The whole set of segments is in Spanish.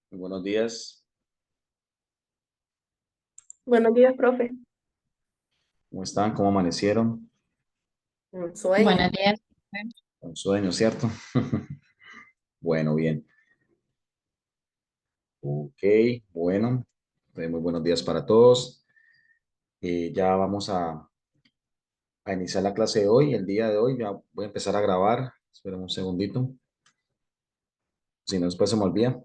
Muy buenos días, Buenos días, profe. ¿cómo están? ¿Cómo amanecieron? Un sueño. Buenos días. Con sueño, ¿cierto? Bueno, bien. Ok, bueno, muy buenos días para todos. Ya vamos a iniciar la clase de hoy, el día de hoy. Ya voy a empezar a grabar. Esperen un segundito, si no después se me olvida.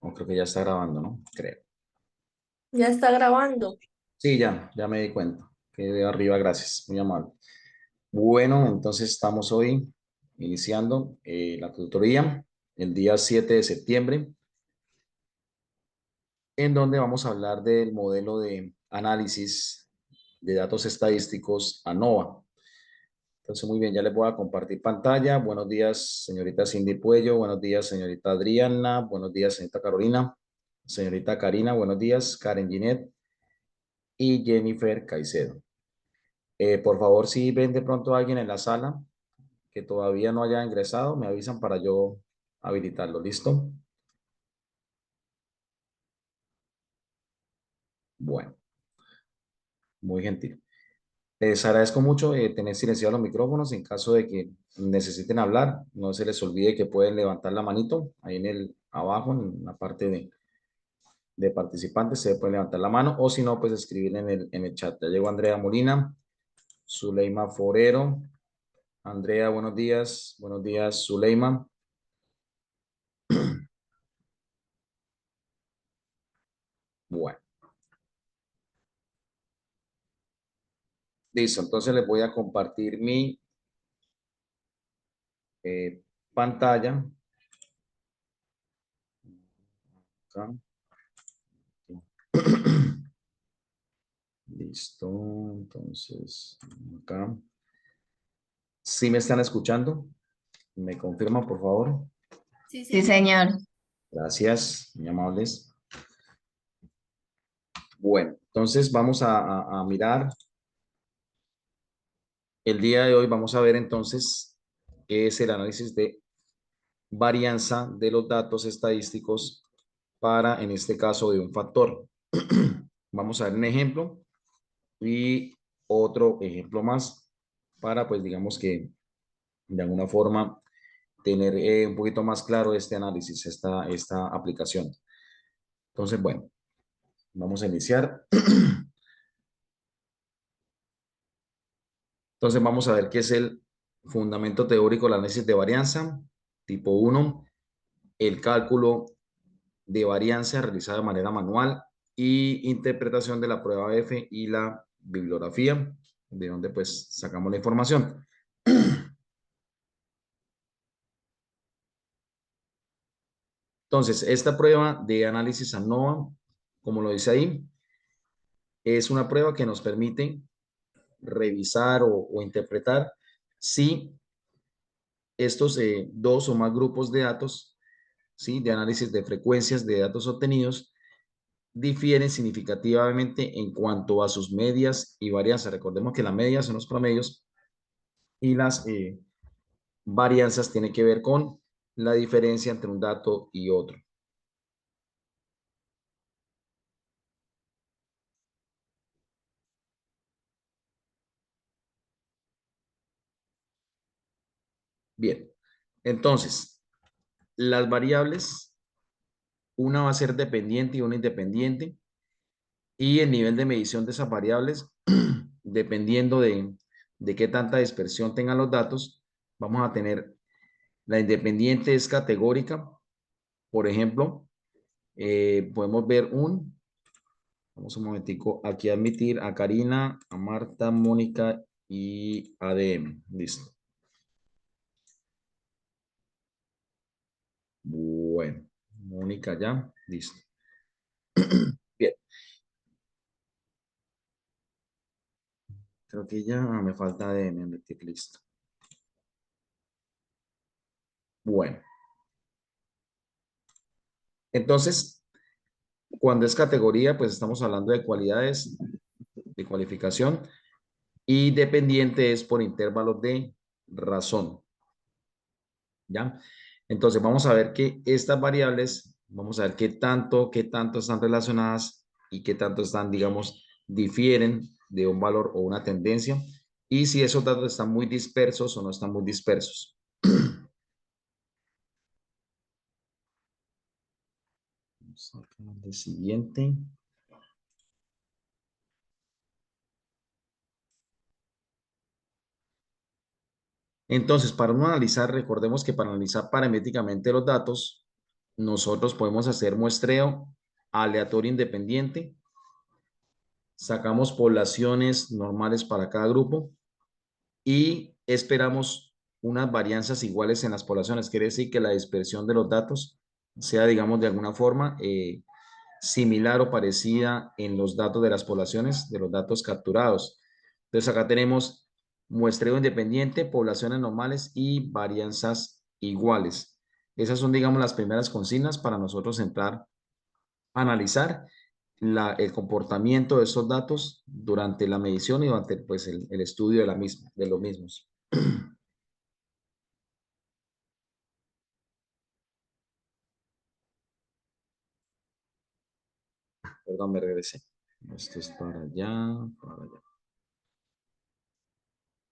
O creo que ya está grabando, ¿no? Creo. Ya está grabando. Sí, ya me di cuenta. Quedé arriba, gracias, muy amable. Bueno, entonces estamos hoy iniciando la tutoría el día 7 de septiembre. En donde vamos a hablar del modelo de análisis de datos estadísticos ANOVA. Entonces, muy bien, ya les voy a compartir pantalla. Buenos días, señorita Cindy Puello. Buenos días, señorita Adriana. Buenos días, señorita Carolina. Señorita Karina, buenos días. Karen Ginette y Jennifer Caicedo. Por favor, si ven de pronto a alguien en la sala que todavía no haya ingresado, me avisan para yo habilitarlo. ¿Listo? Bueno, muy gentil. Les agradezco mucho tener silenciados los micrófonos en caso de que necesiten hablar. No se les olvide que pueden levantar la manito ahí en el abajo, en la parte de participantes, se puede levantar la mano o si no, pues escribir en el chat. Ya llegó Andrea Molina, Zuleima Forero. Andrea, buenos días. Buenos días, Zuleima. Bueno, listo. Entonces les voy a compartir mi pantalla. Acá. Listo. Entonces, acá. ¿Sí me están escuchando? ¿Me confirman, por favor? Sí, Sí, señor. señor. Gracias, muy amables. Bueno, entonces vamos a mirar. El día de hoy vamos a ver entonces qué es el análisis de varianza de los datos estadísticos para, en este caso, de un factor. Vamos a ver un ejemplo y otro ejemplo más para, pues, digamos que de alguna forma tener un poquito más claro este análisis, esta aplicación. Entonces, bueno, vamos a iniciar. Entonces vamos a ver qué es el fundamento teórico del análisis de varianza. Tipo uno, el cálculo de varianza realizado de manera manual y interpretación de la prueba F y la bibliografía, de donde pues sacamos la información. Entonces, esta prueba de análisis ANOVA, como lo dice ahí, es una prueba que nos permite revisar o interpretar si estos dos o más grupos de datos, ¿sí?, de análisis de frecuencias de datos obtenidos difieren significativamente en cuanto a sus medias y varianzas. Recordemos que las medias son los promedios y las varianzas tienen que ver con la diferencia entre un dato y otro. Bien, entonces, las variables, una va a ser dependiente y una independiente, y el nivel de medición de esas variables, dependiendo de qué tanta dispersión tengan los datos, vamos a tener la independiente es categórica. Por ejemplo, podemos ver vamos un momentico, aquí a admitir a Karina, a Marta, Mónica y ADM. Listo. Bueno, Mónica ya, listo. Bien, creo que ya me falta ADM, admitir, listo. Bueno, entonces, cuando es categoría, pues estamos hablando de cualidades, de cualificación, y dependiente es por intervalos de razón, ¿ya? Entonces vamos a ver que estas variables, vamos a ver qué tanto están relacionadas y qué tanto están, digamos, difieren de un valor o una tendencia, y si esos datos están muy dispersos o no están muy dispersos. Vamos a ver el siguiente. Entonces, para no analizar, recordemos que para analizar paramétricamente los datos, nosotros podemos hacer muestreo aleatorio independiente, sacamos poblaciones normales para cada grupo y esperamos unas varianzas iguales en las poblaciones. Quiere decir que la dispersión de los datos sea, digamos, de alguna forma similar o parecida en los datos de las poblaciones, de los datos capturados. Entonces acá tenemos muestreo independiente, poblaciones normales y varianzas iguales. Esas son, digamos, las primeras consignas para nosotros entrar a analizar el comportamiento de estos datos durante la medición y durante pues, el estudio de, de los mismos. Perdón, me regresé. Esto es para allá, para allá.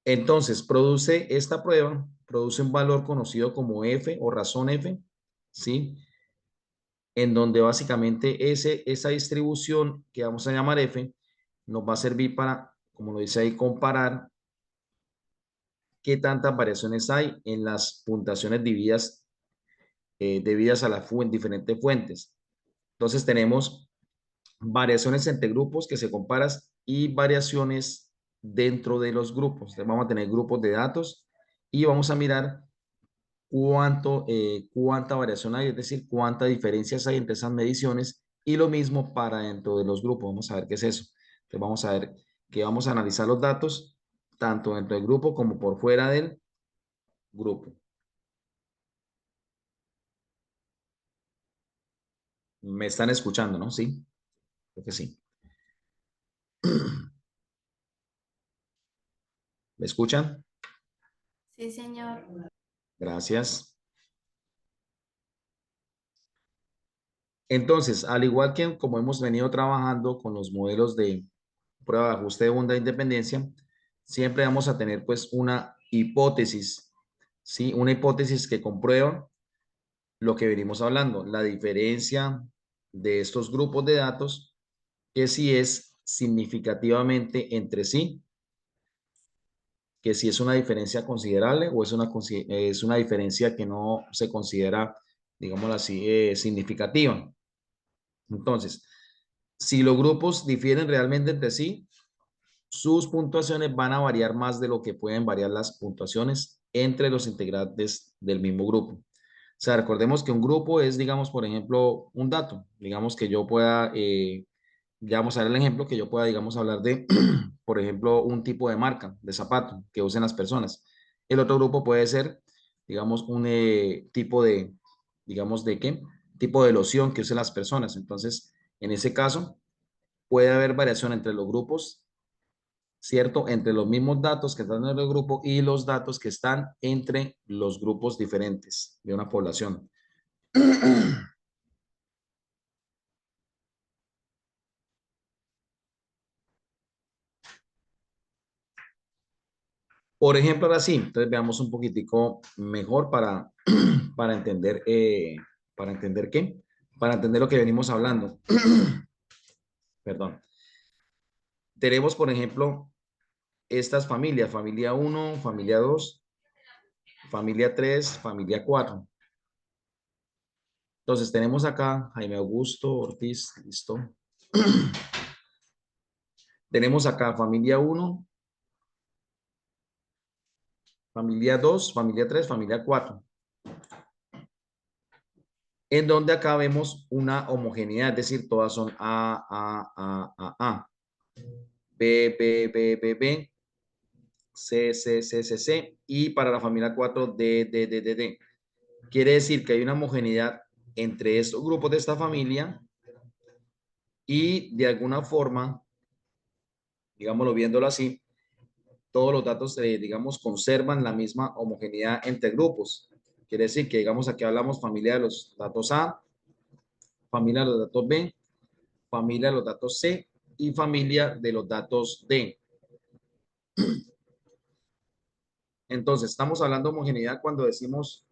Entonces, produce esta prueba, produce un valor conocido como F o razón F, ¿sí? En donde básicamente esa distribución que vamos a llamar F nos va a servir para, como lo dice ahí, comparar qué tantas variaciones hay en las puntuaciones debidas a las diferentes fuentes. Entonces tenemos variaciones entre grupos que se comparan y variaciones dentro de los grupos. Entonces vamos a tener grupos de datos y vamos a mirar cuánta variación hay, es decir, cuántas diferencias hay entre esas mediciones, y lo mismo para dentro de los grupos. Vamos a ver qué es eso. Entonces vamos a ver que vamos a analizar los datos tanto dentro del grupo como por fuera del grupo. Me están escuchando, ¿no? Sí, creo que sí. ¿Me escuchan? Sí, señor. Gracias. Entonces, al igual que como hemos venido trabajando con los modelos de prueba de ajuste de onda de independencia, siempre vamos a tener pues una hipótesis, ¿sí? Una hipótesis que comprueba lo que venimos hablando, la diferencia de estos grupos de datos, que si es significativamente entre sí, que si es una diferencia considerable o es una diferencia que no se considera, digámoslo así, significativa. Entonces, si los grupos difieren realmente entre sí, sus puntuaciones van a variar más de lo que pueden variar las puntuaciones entre los integrantes del mismo grupo. O sea, recordemos que un grupo es, digamos, por ejemplo, un dato. Digamos que yo pueda, ya vamos a ver el ejemplo, que yo pueda, digamos, hablar de, por ejemplo, un tipo de marca de zapato que usen las personas. El otro grupo puede ser, digamos, un tipo de, digamos, ¿de qué? Tipo de loción que usen las personas. Entonces, en ese caso, puede haber variación entre los grupos, ¿cierto? Entre los mismos datos que están en el grupo y los datos que están entre los grupos diferentes de una población. Por ejemplo, ahora sí, entonces veamos un poquitico mejor para entender, ¿para entender qué? Para entender lo que venimos hablando. Perdón. Tenemos, por ejemplo, estas familias, familia 1, familia 2, familia 3, familia 4. Entonces tenemos acá Jaime Augusto Ortiz, listo. Tenemos acá familia 1, familia 2, familia 3, familia 4. En donde acá vemos una homogeneidad, es decir, todas son A, B, B, B, B, B, C, C, C, C, C, y para la familia 4, D, D, D, D, D. Quiere decir que hay una homogeneidad entre estos grupos de esta familia y de alguna forma, digámoslo viéndolo así, todos los datos, digamos, conservan la misma homogeneidad entre grupos. Quiere decir que, digamos, aquí hablamos familia de los datos A, familia de los datos B, familia de los datos C y familia de los datos D. Entonces, estamos hablando de homogeneidad cuando decimos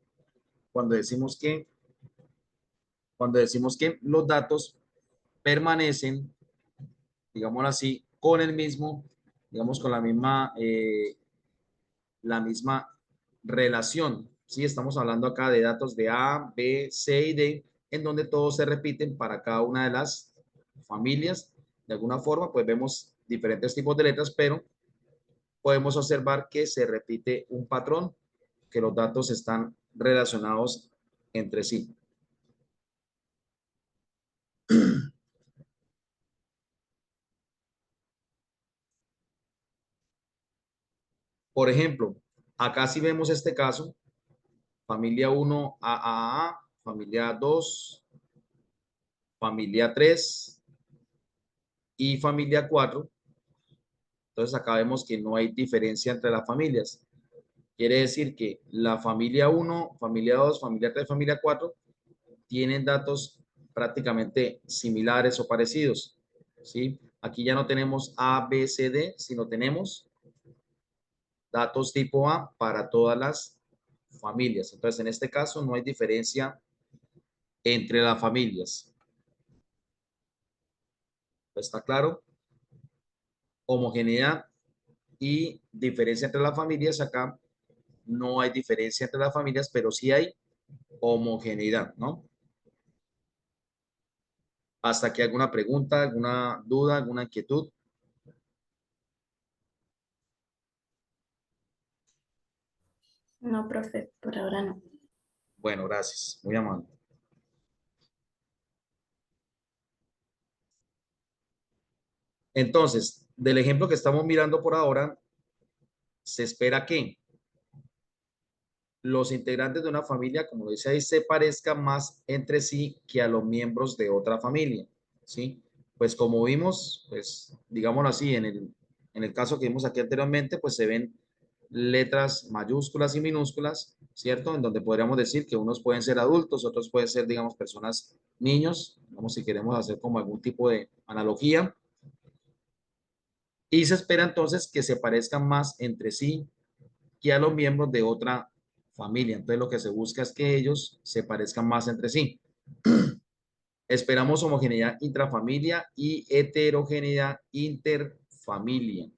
que, cuando decimos que los datos permanecen, digámoslo así, con el mismo, digamos, con la misma relación. ¿Sí? Estamos hablando acá de datos de A, B, C y D, en donde todos se repiten para cada una de las familias. De alguna forma, pues vemos diferentes tipos de letras, pero podemos observar que se repite un patrón, que los datos están relacionados entre sí. Por ejemplo, acá si vemos este caso, familia 1 AAA, familia 2, familia 3 y familia 4. Entonces acá vemos que no hay diferencia entre las familias. Quiere decir que la familia 1, familia 2, familia 3, familia 4 tienen datos prácticamente similares o parecidos. ¿Sí? Aquí ya no tenemos A, B, C, D, sino tenemos datos tipo A para todas las familias. Entonces, en este caso no hay diferencia entre las familias. ¿Está claro? Homogeneidad y diferencia entre las familias. Acá no hay diferencia entre las familias, pero sí hay homogeneidad, ¿no? Hasta aquí alguna pregunta, alguna duda, alguna inquietud. No, profe, por ahora no. Bueno, gracias. Muy amable. Entonces, del ejemplo que estamos mirando por ahora, se espera que los integrantes de una familia, como lo dice ahí, se parezcan más entre sí que a los miembros de otra familia, ¿sí? Pues como vimos, pues digámoslo así, en el caso que vimos aquí anteriormente, pues se ven letras mayúsculas y minúsculas, ¿cierto? En donde podríamos decir que unos pueden ser adultos, otros pueden ser, digamos, personas, niños, vamos si queremos hacer como algún tipo de analogía. Y se espera entonces que se parezcan más entre sí que a los miembros de otra familia. Entonces lo que se busca es que ellos se parezcan más entre sí. Esperamos homogeneidad intrafamilia y heterogeneidad interfamilia.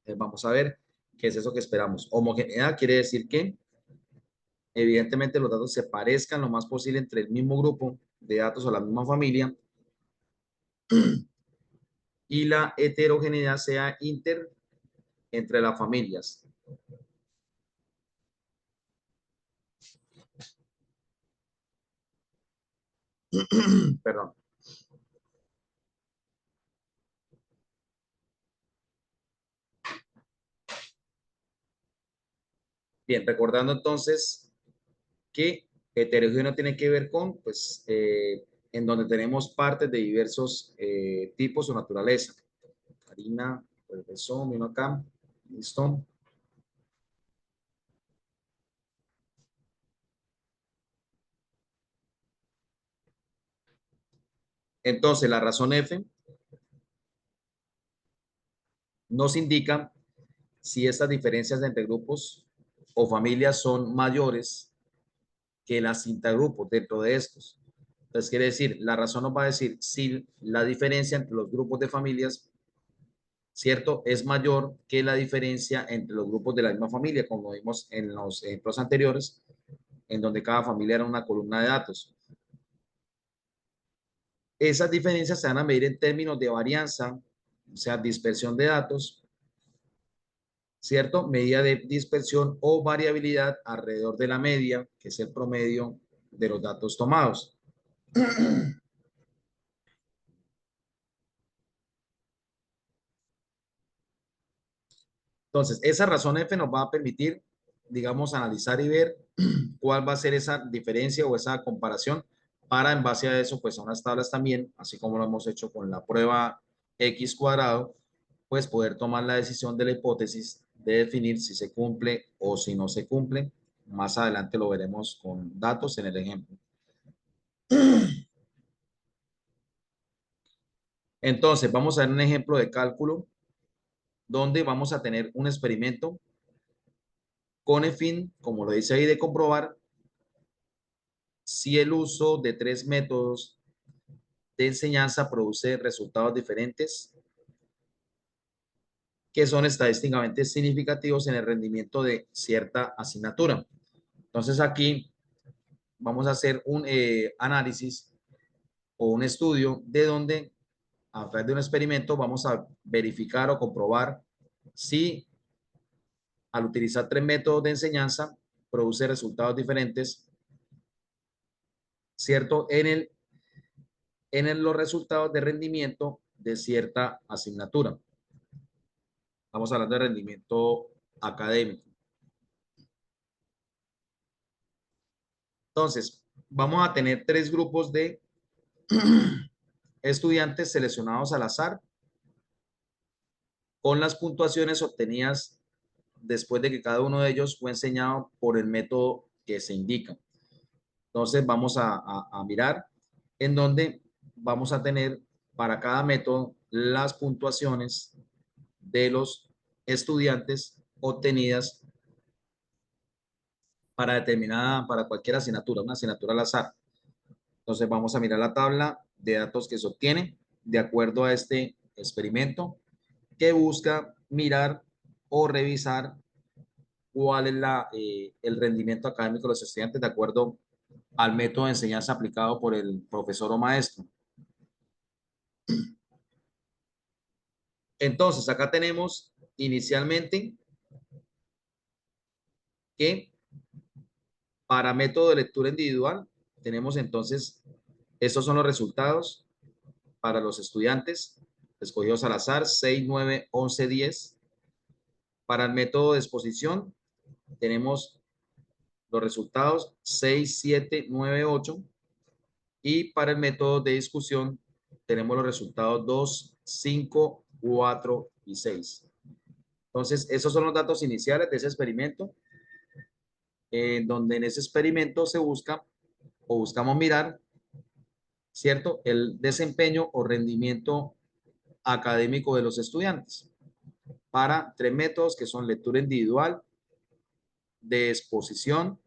Entonces vamos a ver qué es eso que esperamos. Homogeneidad quiere decir que evidentemente los datos se parezcan lo más posible entre el mismo grupo de datos o la misma familia, y la heterogeneidad sea entre las familias. Perdón. Bien, recordando entonces que heterogéneo tiene que ver con, pues, en donde tenemos partes de diversos tipos o naturaleza. Karina, pues eso, vino acá, listo. Entonces, la razón F nos indica si estas diferencias entre grupos o familias son mayores que las intergrupos dentro de estos. Entonces, quiere decir, la razón nos va a decir si la diferencia entre los grupos de familias, ¿cierto?, es mayor que la diferencia entre los grupos de la misma familia, como vimos en los ejemplos anteriores, en donde cada familia era una columna de datos. Esas diferencias se van a medir en términos de varianza, o sea, dispersión de datos, ¿cierto? Medida de dispersión o variabilidad alrededor de la media, que es el promedio de los datos tomados. Entonces, esa razón F nos va a permitir, digamos, analizar y ver cuál va a ser esa diferencia o esa comparación para, en base a eso, pues a unas tablas también, así como lo hemos hecho con la prueba X cuadrado, pues poder tomar la decisión de la hipótesis de definir si se cumple o si no se cumple más adelante lo veremos con datos en el ejemplo. Entonces, vamos a ver un ejemplo de cálculo donde vamos a tener un experimento con el fin, como lo dice ahí, de comprobar si el uso de 3 métodos de enseñanza produce resultados diferentes que son estadísticamente significativos en el rendimiento de cierta asignatura. Entonces aquí vamos a hacer un análisis o un estudio de donde a través de un experimento vamos a verificar o comprobar si al utilizar 3 métodos de enseñanza produce resultados diferentes, ¿cierto? Los resultados de rendimiento de cierta asignatura. Estamos hablando de rendimiento académico. Entonces, vamos a tener 3 grupos de estudiantes seleccionados al azar con las puntuaciones obtenidas después de que cada uno de ellos fue enseñado por el método que se indica. Entonces, vamos a mirar en donde vamos a tener para cada método las puntuaciones de los estudiantes obtenidas para cualquier asignatura, una asignatura al azar. Entonces vamos a mirar la tabla de datos que se obtiene de acuerdo a este experimento que busca mirar o revisar cuál es el rendimiento académico de los estudiantes de acuerdo al método de enseñanza aplicado por el profesor o maestro. Entonces, acá tenemos inicialmente que para método de lectura individual, tenemos entonces, estos son los resultados para los estudiantes escogidos al azar, 6, 9, 11, 10. Para el método de exposición, tenemos los resultados 6, 7, 9, 8. Y para el método de discusión, tenemos los resultados 2, 5, 4 y 6. Entonces, esos son los datos iniciales de ese experimento, donde en ese experimento se busca o buscamos mirar, ¿cierto? El desempeño o rendimiento académico de los estudiantes para 3 métodos que son lectura individual, de exposición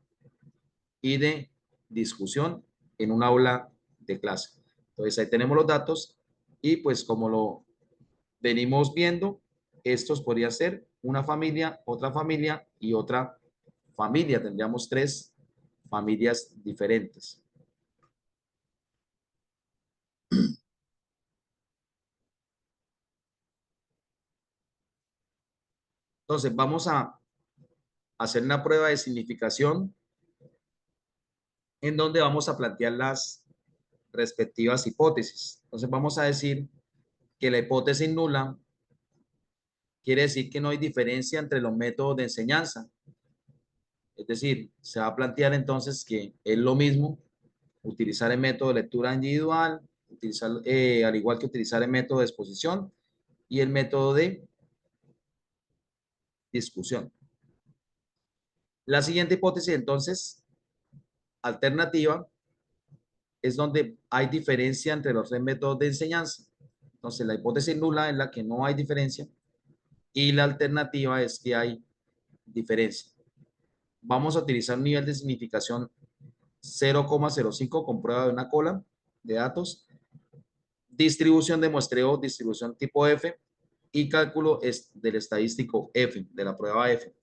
y de discusión en un aula de clase. Entonces ahí tenemos los datos y pues como lo venimos viendo, estos podría ser una familia, otra familia y otra familia. Tendríamos 3 familias diferentes. Entonces vamos a hacer una prueba de significación en donde vamos a plantear las respectivas hipótesis. Entonces vamos a decir que la hipótesis nula quiere decir que no hay diferencia entre los métodos de enseñanza. Es decir, se va a plantear entonces que es lo mismo utilizar el método de lectura individual, al igual que utilizar el método de exposición y el método de discusión. La siguiente hipótesis entonces, alternativa, es donde hay diferencia entre los 3 métodos de enseñanza. Entonces, la hipótesis nula es la que no hay diferencia y la alternativa es que hay diferencia. Vamos a utilizar un nivel de significación 0,05 con prueba de una cola de datos, distribución de muestreo, distribución tipo F y cálculo del estadístico F, de la prueba F.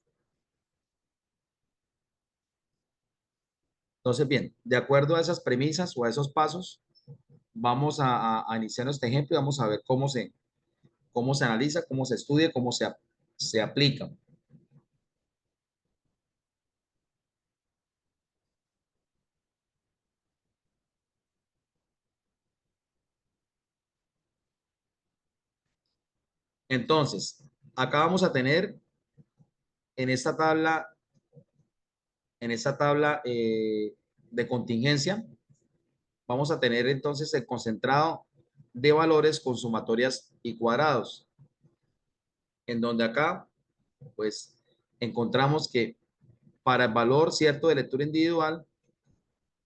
Entonces, bien, de acuerdo a esas premisas o a esos pasos, vamos a iniciar este ejemplo y vamos a ver cómo se analiza, cómo se estudia, cómo se aplica. Entonces, acá vamos a tener en esta tabla, de contingencia, vamos a tener entonces el concentrado de valores con sumatorias y cuadrados, en donde acá, pues, encontramos que para el valor, ¿cierto?, de lectura individual,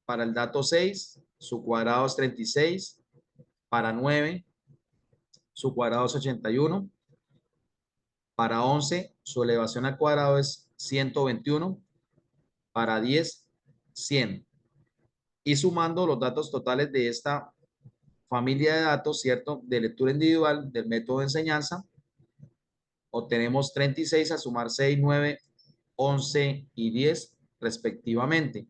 para el dato 6, su cuadrado es 36, para 9, su cuadrado es 81, para 11, su elevación al cuadrado es 121, para 10, 100. Y sumando los datos totales de esta familia de datos, ¿cierto?, de lectura individual del método de enseñanza, obtenemos 36 a sumar 6, 9, 11 y 10 respectivamente.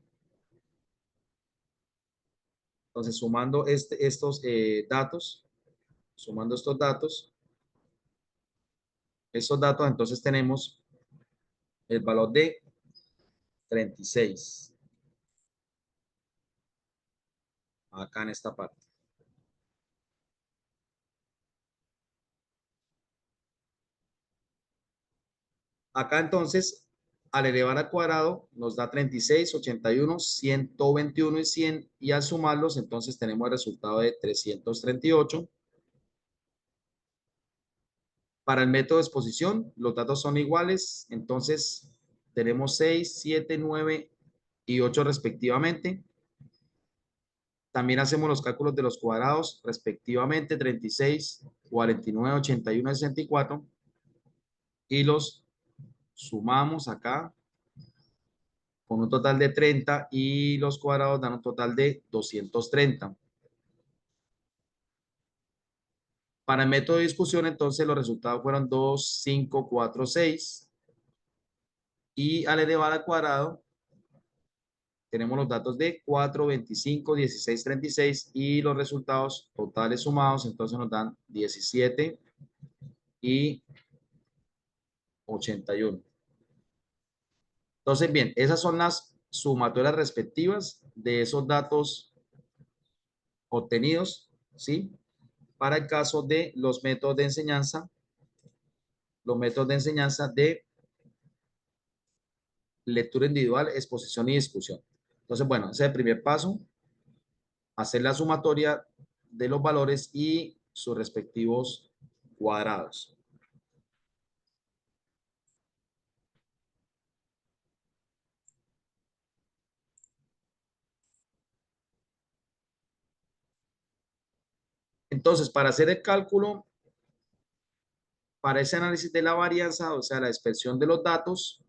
Entonces, sumando sumando estos datos, entonces tenemos el valor de 36 acá en esta parte. Acá entonces, al elevar al cuadrado, nos da 36, 81, 121 y 100, y al sumarlos, entonces tenemos el resultado de 338. Para el método de exposición, los datos son iguales, entonces tenemos 6, 7, 9 y 8 respectivamente. También hacemos los cálculos de los cuadrados respectivamente, 36, 49, 81 y 64, y los sumamos acá con un total de 30 y los cuadrados dan un total de 230. Para el método de discusión, entonces los resultados fueron 2, 5, 4, 6, y al elevar al cuadrado tenemos los datos de 4, 25, 16, 36 y los resultados totales sumados, entonces nos dan 17 y 81. Entonces, bien, esas son las sumatorias respectivas de esos datos obtenidos, ¿sí? Para el caso de los métodos de enseñanza, de lectura individual, exposición y discusión. Entonces, bueno, ese es el primer paso, hacer la sumatoria de los valores y sus respectivos cuadrados. Entonces, para hacer el cálculo, para ese análisis de la varianza, o sea, la dispersión de los datos,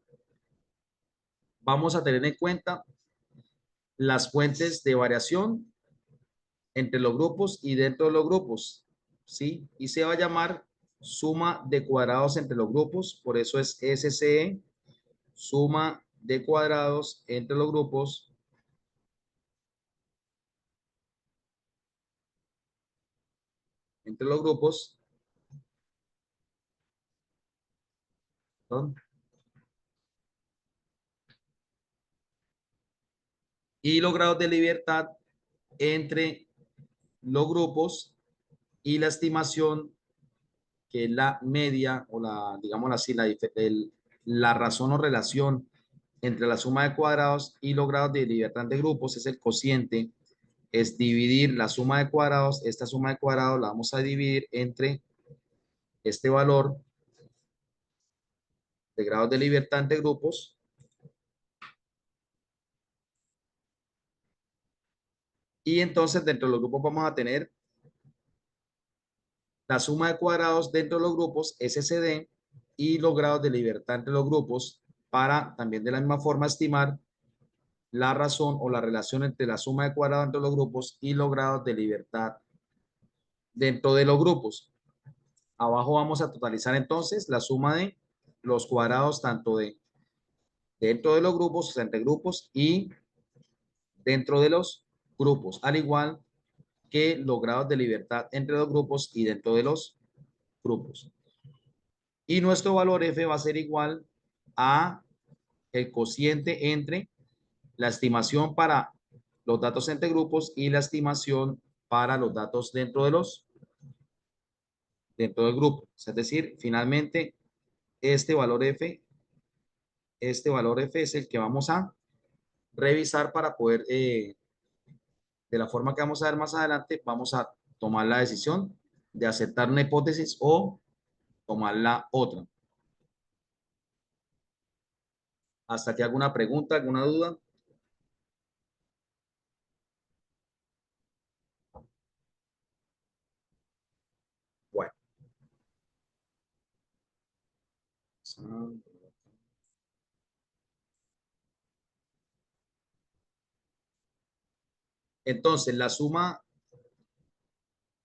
vamos a tener en cuenta las fuentes de variación entre los grupos y dentro de los grupos, ¿sí? Y se va a llamar suma de cuadrados entre los grupos, por eso es SCE, suma de cuadrados entre los grupos ¿no? Y los grados de libertad entre los grupos y la estimación, que es la media o la, digamos así, la razón o relación entre la suma de cuadrados y los grados de libertad de grupos, es el cociente, es dividir la suma de cuadrados. Esta suma de cuadrados la vamos a dividir entre este valor de grados de libertad entre grupos, y entonces dentro de los grupos vamos a tener la suma de cuadrados dentro de los grupos, SCD, y los grados de libertad entre los grupos, para también de la misma forma estimar la razón o la relación entre la suma de cuadrados entre los grupos y los grados de libertad dentro de los grupos. Abajo vamos a totalizar entonces la suma de los cuadrados tanto de dentro de los grupos, o sea, entre grupos, y dentro de los grupos, al igual que los grados de libertad entre los grupos y dentro de los grupos. Y nuestro valor F va a ser igual a el cociente entre la estimación para los datos entre grupos y la estimación para los datos dentro del grupo. Es decir, finalmente este valor F es el que vamos a revisar para poder, de la forma que vamos a ver más adelante, vamos a tomar la decisión de aceptar una hipótesis o tomar la otra. ¿Hasta que alguna pregunta, alguna duda? Bueno. Entonces, la suma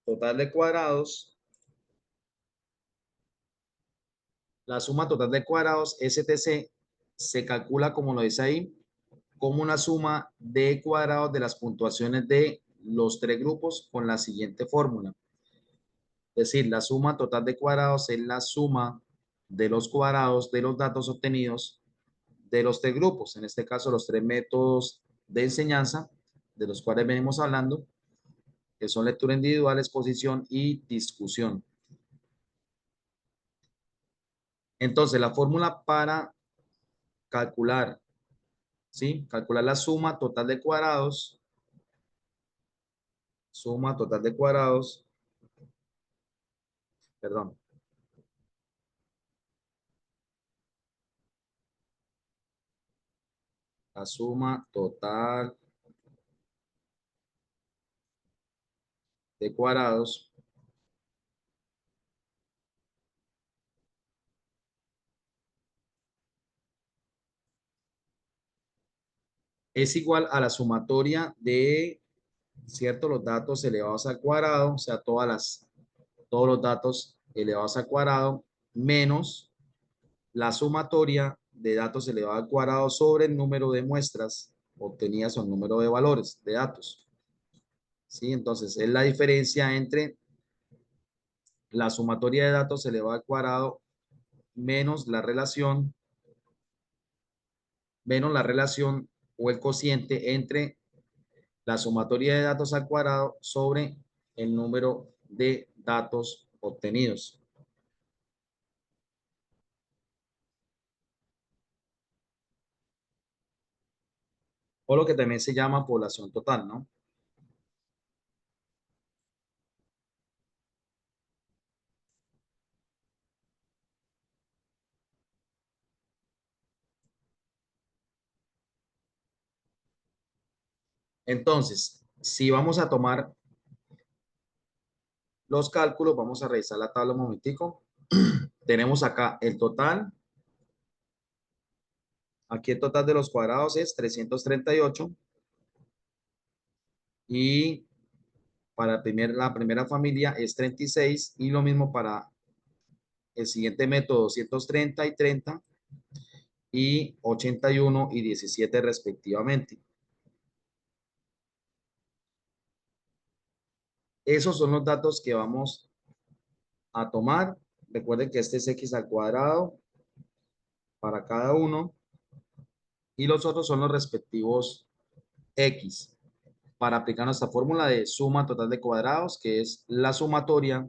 total de cuadrados, STC, se calcula, como lo dice ahí, como una suma de cuadrados de las puntuaciones de los tres grupos con la siguiente fórmula. Es decir, la suma total de cuadrados es la suma de los cuadrados de los datos obtenidos de los tres grupos, en este caso los tres métodos de enseñanza de los cuales venimos hablando, que son lectura individual, exposición y discusión. Entonces, la fórmula para calcular, ¿sí? Calcular la suma total de cuadrados, perdón, la suma total de cuadrados es igual a la sumatoria de, ¿cierto? Los datos elevados al cuadrado, o sea, todos los datos elevados al cuadrado, menos la sumatoria de datos elevados al cuadrado sobre el número de muestras obtenidas o el número de valores de datos. ¿Sí? Entonces, es la diferencia entre la sumatoria de datos elevado al cuadrado menos menos la relación o el cociente entre la sumatoria de datos al cuadrado sobre el número de datos obtenidos. O lo que también se llama población total, ¿no? Entonces, si vamos a tomar los cálculos, vamos a revisar la tabla un momentico. Tenemos acá el total. Aquí el total de los cuadrados es 338. Y para la primera familia es 36. Y lo mismo para el siguiente método, 230 y 30. Y 81 y 17 respectivamente. Esos son los datos que vamos a tomar. Recuerden que este es x al cuadrado para cada uno y los otros son los respectivos x para aplicar nuestra fórmula de suma total de cuadrados, que es la sumatoria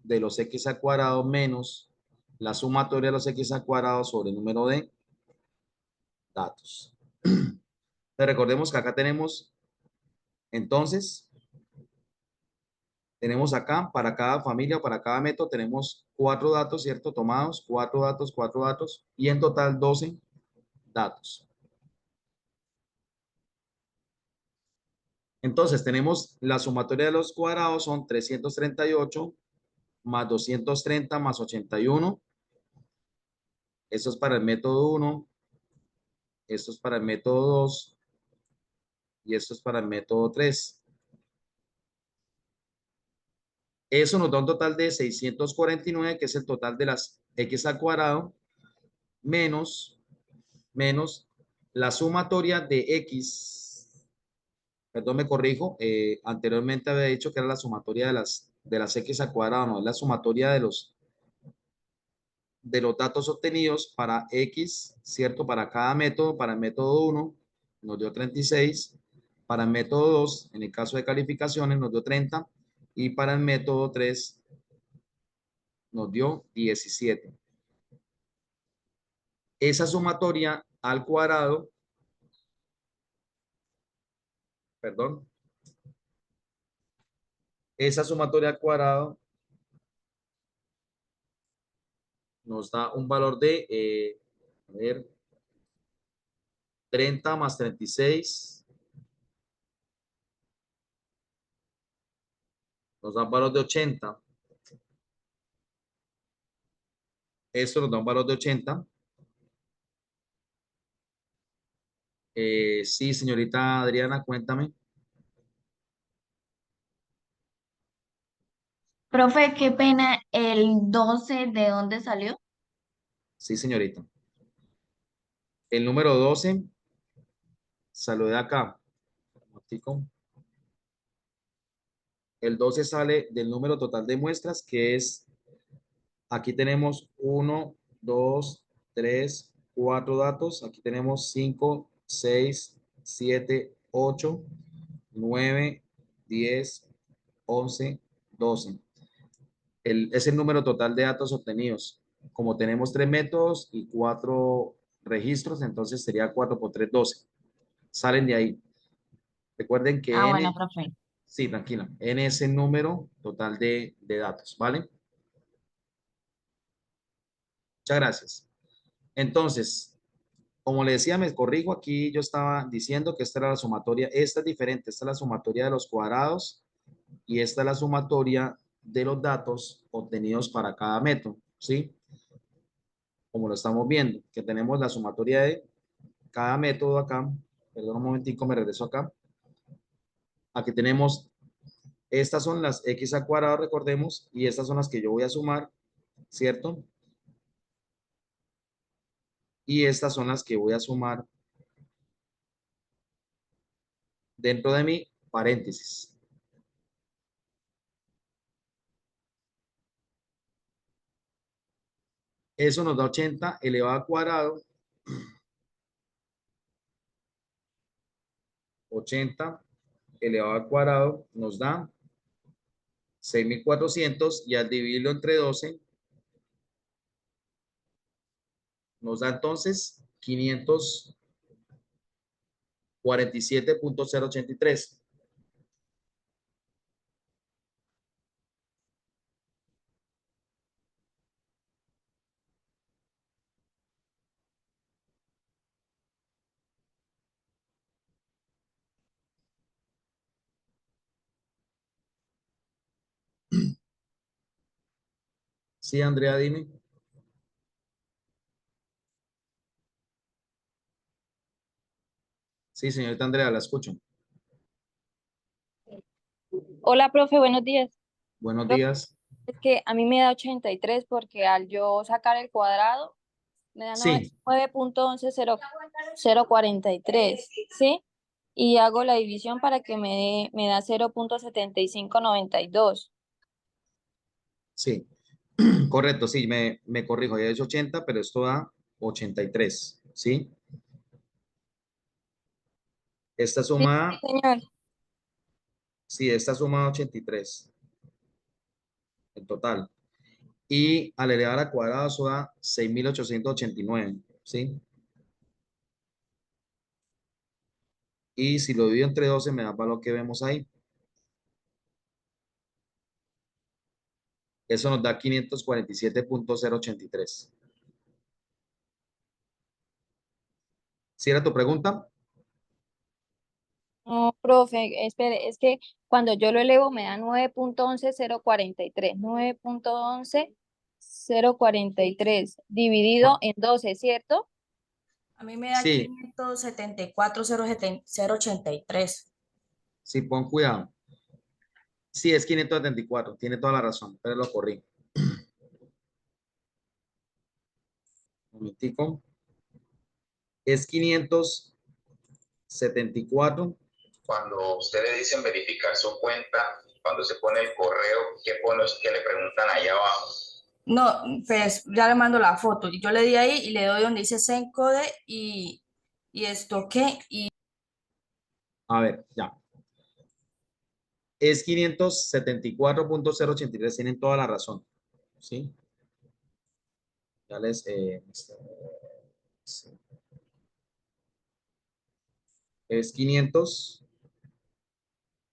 de los x al cuadrado menos la sumatoria de los x al cuadrado sobre el número de datos. Recordemos que acá entonces, tenemos acá para cada familia, para cada método, tenemos 4 datos, ¿cierto? Tomados, 4 datos y en total 12 datos. Entonces tenemos la sumatoria de los cuadrados son 338 más 230 más 81. Esto es para el método 1, esto es para el método 2 y esto es para el método 3. Eso nos da un total de 649, que es el total de las x al cuadrado, menos la sumatoria de x. Perdón, me corrijo. Anteriormente había dicho que era la sumatoria de las x al cuadrado, no, es la sumatoria de los datos obtenidos para x, ¿cierto? Para cada método, para el método 1 nos dio 36, para el método 2, en el caso de calificaciones, nos dio 30 y para el método 3 nos dio 17. Esa sumatoria al cuadrado, perdón, esa sumatoria al cuadrado nos da un valor de, a ver, 30 más 36 nos da un valor de 80. Esto nos da un valor de 80. Sí, señorita Adriana, cuéntame. Profe, qué pena, el 12, ¿de dónde salió? Sí, señorita. El número 12 salió de acá. Un momentico. El 12 sale del número total de muestras, que es, aquí tenemos 1, 2, 3, 4 datos. Aquí tenemos 5, 6, 7, 8, 9, 10, 11, 12. Es el número total de datos obtenidos. Como tenemos 3 métodos y 4 registros, entonces sería 4 por 3, 12. Salen de ahí. Recuerden Ah, que bueno, N, profe. sí, tranquila, N es el número total de datos, ¿vale? Muchas gracias. Entonces, como le decía, me corrijo, aquí yo estaba diciendo que esta era la sumatoria, esta es diferente, esta es la sumatoria de los cuadrados y esta es la sumatoria de los datos obtenidos para cada método, ¿sí? Como lo estamos viendo, que tenemos la sumatoria de cada método acá, perdón un momentico, me regreso acá. Aquí tenemos, estas son las x al cuadrado, recordemos, y estas son las que yo voy a sumar, ¿cierto? Y estas son las que voy a sumar dentro de mi paréntesis. Eso nos da 80 elevado al cuadrado. 80 elevado al cuadrado nos da 6.400 y al dividirlo entre 12 nos da entonces 547.083. Sí, Andrea, dime. Sí, señorita Andrea, la escucho. Hola, profe, buenos días. Buenos Profe, días. es que a mí me da 83 porque al yo sacar el cuadrado me da Sí, 9.11043, ¿sí? Y hago la división para que me da 0.7592. sí. Correcto, sí, me corrijo. Ya es 80, pero esto da 83, ¿sí? Esta Sí, sí, suma, señor. sí, esta suma 83 en total. Y al elevar al cuadrado eso da 6.889, ¿sí? Y si lo divido entre 12 me da el valor que vemos ahí. Eso nos da 547.083. ¿Sí era tu pregunta? No, profe, espere, es que cuando yo lo elevo me da 9.11043, 9.11043 dividido en 12, ¿cierto? A mí me da Sí, 574,083. sí, pon cuidado. Sí, es 574, tiene toda la razón, pero lo corrí. Un momentico. Es 574. Cuando usted le dicen verificar su cuenta, cuando se pone el correo, ¿qué pone que le preguntan ahí abajo? No, pues ya le mando la foto. Y yo le di ahí y le doy donde dice Sencode y esto qué. Y A ver, ya. Es 574.083, tienen toda la razón. ¿Sí? Ya les... sí. Es 500.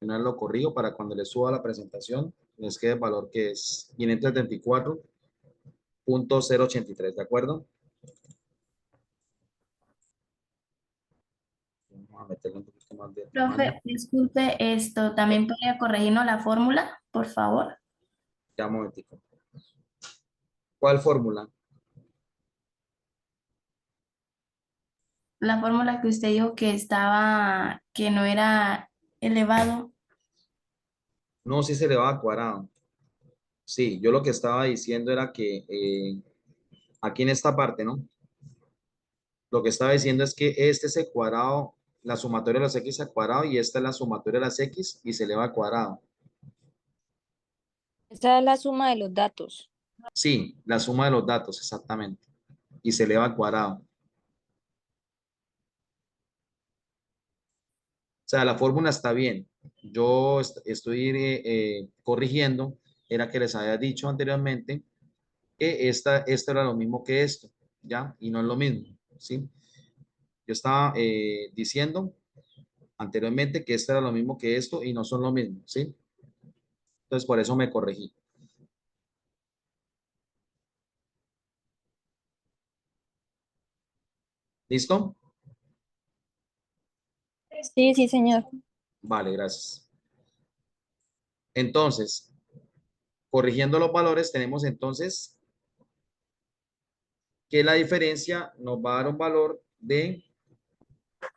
Lo corrijo para cuando les suba la presentación, les quede el valor que es 574.083, ¿de acuerdo? Vamos a meterle un poquito más de Profe, tamaño. disculpe esto, ¿también podría corregirnos la fórmula, por favor? Ya un momentico. ¿Cuál fórmula? La fórmula que usted dijo que estaba, que no era elevado. No, si se le va a cuadrado. Sí, yo lo que estaba diciendo era que aquí en esta parte, ¿no? Lo que estaba diciendo es que este es el cuadrado, la sumatoria de los x al cuadrado y esta es la sumatoria de las x y se eleva al cuadrado. Esa es la suma de los datos. Sí, la suma de los datos, exactamente. Y se eleva al cuadrado. O sea, la fórmula está bien. Yo estoy corrigiendo, era que les había dicho anteriormente que esto era lo mismo que esto, ¿ya? Y no es lo mismo, ¿sí? Yo estaba diciendo anteriormente que esto era lo mismo que esto y no son lo mismo, ¿sí? Entonces, por eso me corregí. ¿Listo? Sí, sí, señor. Vale, gracias. Entonces, corrigiendo los valores, tenemos entonces que la diferencia nos va a dar un valor de,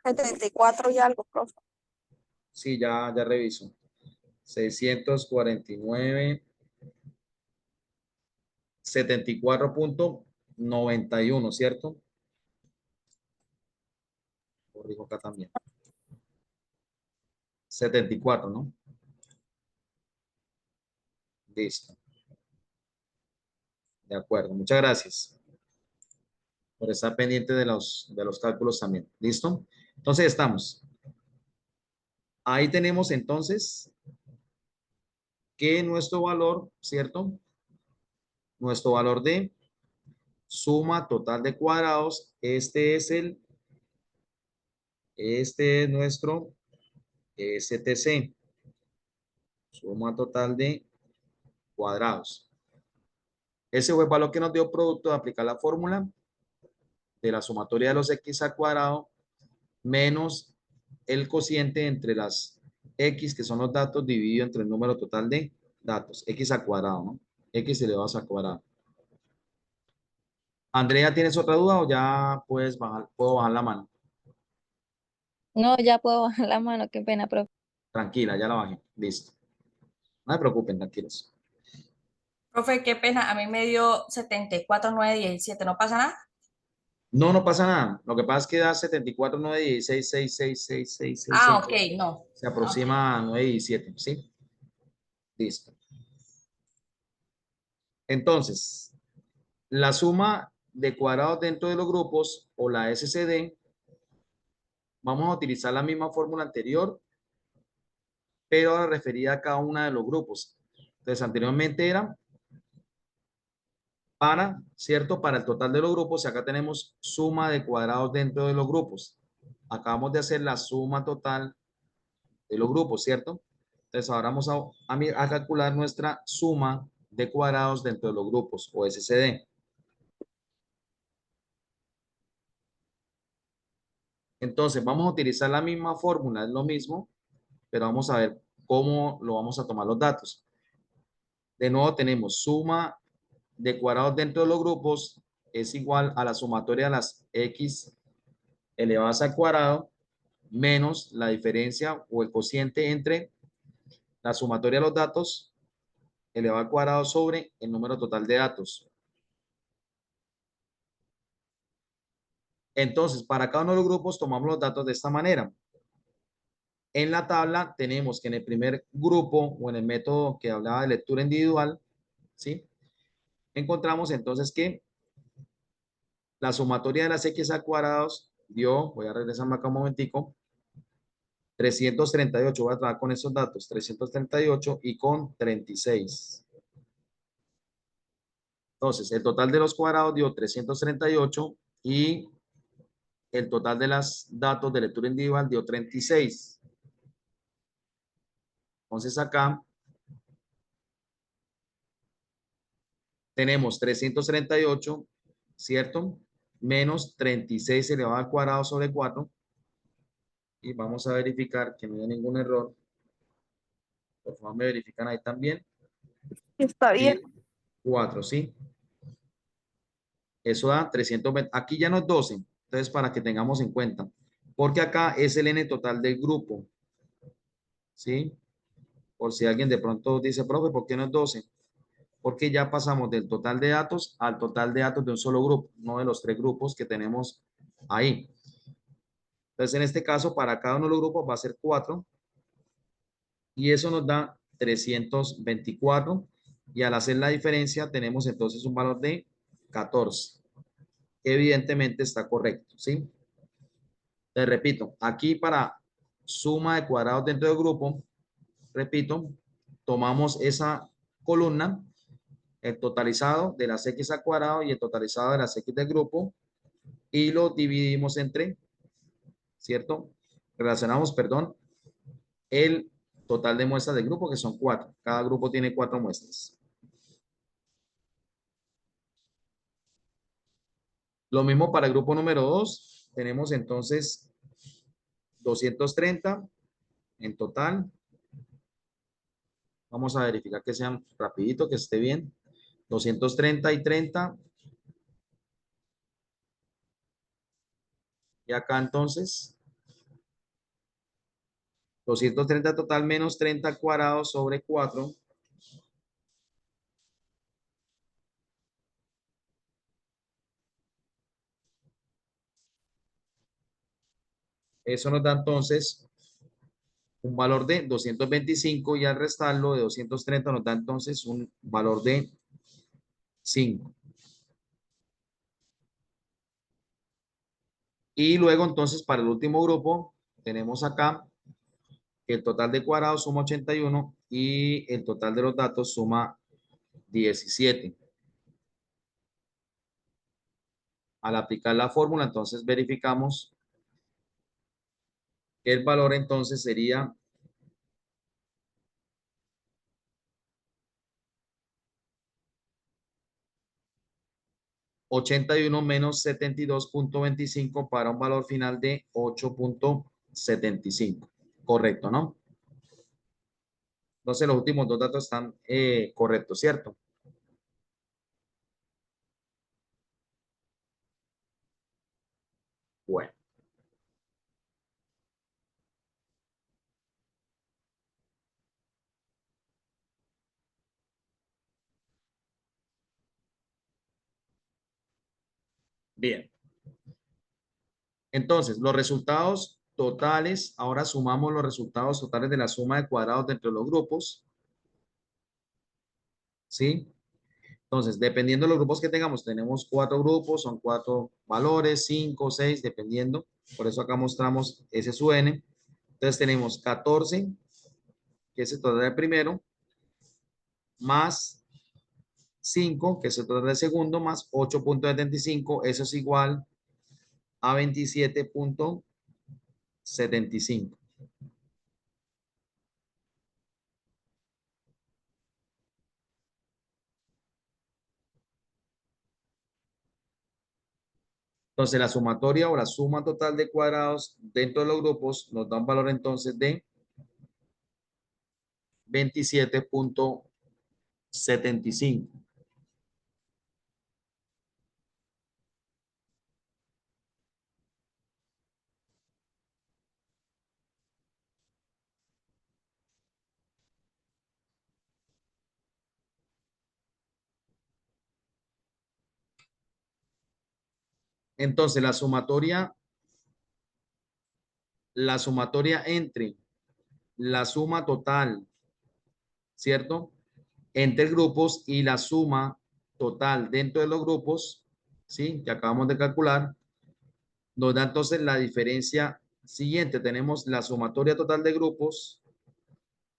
74 y algo, profe. sí, ya reviso, 649, 74.91, ¿cierto? Corrijo acá también. 74, ¿no? Listo. De acuerdo. Muchas gracias por estar pendiente de los cálculos también. ¿Listo? Entonces estamos. Ahí tenemos entonces que nuestro valor, ¿cierto? Nuestro valor de suma total de cuadrados, este es nuestro STC, suma total de cuadrados. Ese fue el valor que nos dio producto de aplicar la fórmula de la sumatoria de los x al cuadrado menos el cociente entre las x, que son los datos, dividido entre el número total de datos, x al cuadrado, ¿no? X elevado al cuadrado. Andrea, ¿tienes otra duda o ya puedes bajar, puedo bajar la mano? No, ya puedo bajar la mano, qué pena, profe. Tranquila, ya la bajé. Listo. No se preocupen, tranquilos. Profe, qué pena, a mí me dio 74,917, ¿no pasa nada? No, no pasa nada. Lo que pasa es que da 74, 9, 16, 6, 6, 6, 6, 6, Ah, 6. ok, no. Se Ah, ok. aproxima a 9 y 17, ¿sí? Listo. Entonces, la suma de cuadrados dentro de los grupos o la SCD, vamos a utilizar la misma fórmula anterior, pero ahora referida a cada uno de los grupos. Entonces, anteriormente era para, ¿cierto? Para el total de los grupos, y acá tenemos suma de cuadrados dentro de los grupos. Acabamos de hacer la suma total de los grupos, ¿cierto? Entonces, ahora vamos a calcular nuestra suma de cuadrados dentro de los grupos o SCD. Entonces, vamos a utilizar la misma fórmula, es lo mismo, pero vamos a ver cómo lo vamos a tomar los datos. De nuevo tenemos suma de cuadrados dentro de los grupos es igual a la sumatoria de las x elevadas al cuadrado menos la diferencia o el cociente entre la sumatoria de los datos elevado al cuadrado sobre el número total de datos. Entonces, para cada uno de los grupos tomamos los datos de esta manera. En la tabla tenemos que en el primer grupo o en el método que hablaba de lectura individual, ¿sí? Encontramos entonces que la sumatoria de las x al cuadrados dio, voy a regresarme acá un momentico, 338, voy a trabajar con esos datos, 338 y con 36. Entonces, el total de los cuadrados dio 338 y el total de los datos de lectura individual dio 36. Entonces acá tenemos 338, ¿cierto? Menos 36 elevado al cuadrado sobre 4 Y vamos a verificar que no haya ningún error. Por favor, me verifican ahí también. Está bien. 4, ¿sí? Eso da 320. Aquí ya no es 12. Entonces, para que tengamos en cuenta. Porque acá es el n total del grupo. ¿Sí? Por si alguien de pronto dice, profe, ¿por qué no es 12? Porque ya pasamos del total de datos al total de datos de un solo grupo, no de los 3 grupos que tenemos ahí. Entonces, en este caso, para cada uno de los grupos va a ser 4 y eso nos da 324 y al hacer la diferencia tenemos entonces un valor de 14. Evidentemente está correcto, ¿sí? Les repito, aquí para suma de cuadrados dentro del grupo, repito, tomamos esa columna, el totalizado de las x al cuadrado y el totalizado de las x del grupo y lo dividimos entre, ¿cierto? Relacionamos, perdón, el total de muestras del grupo, que son 4. Cada grupo tiene 4 muestras. Lo mismo para el grupo número 2. Tenemos entonces 230 en total. Vamos a verificar que sean rapidito, que esté bien. 230 y 30. Y acá entonces 230 total menos 30 cuadrados sobre 4. Eso nos da entonces un valor de 225 y al restarlo de 230 nos da entonces un valor de 5. Y luego entonces para el último grupo tenemos acá que el total de cuadrados suma 81 y el total de los datos suma 17. Al aplicar la fórmula entonces verificamos que el valor entonces sería 81 menos 72.25 para un valor final de 8.75. Correcto, ¿no? Entonces los últimos dos datos están correctos, ¿cierto? Bueno. Bien. Entonces, los resultados totales, ahora sumamos los resultados totales de la suma de cuadrados dentro de los grupos. ¿Sí? Entonces, dependiendo de los grupos que tengamos, tenemos 4 grupos, son 4 valores, 5, 6, dependiendo. Por eso acá mostramos S sub n. Entonces tenemos 14, que es el total del primero, más 5, que es el total del segundo, más 8.75, eso es igual a 27.75. Entonces, la sumatoria o la suma total de cuadrados dentro de los grupos nos da un valor entonces de 27.75. Entonces, la sumatoria entre la suma total, ¿cierto? Entre grupos y la suma total dentro de los grupos, ¿sí? Que acabamos de calcular, nos da entonces la diferencia siguiente. Tenemos la sumatoria total de grupos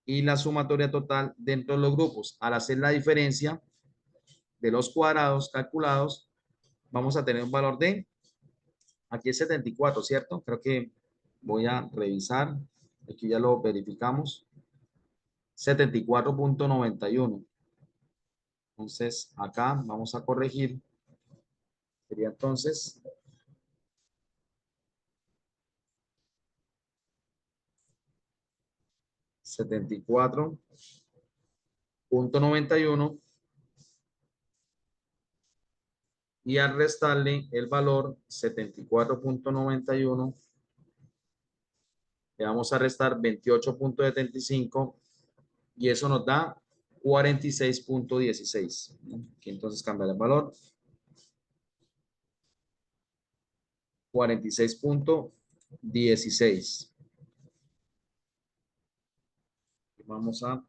y la sumatoria total dentro de los grupos. Al hacer la diferencia de los cuadrados calculados, vamos a tener un valor de, aquí es 74, ¿cierto? Creo que voy a revisar, aquí ya lo verificamos, 74.91. Entonces, acá vamos a corregir, sería entonces 74.91 y al restarle el valor 74.91 le vamos a restar 28.75 y eso nos da 46.16. Aquí entonces cambiar el valor. 46.16. Vamos a...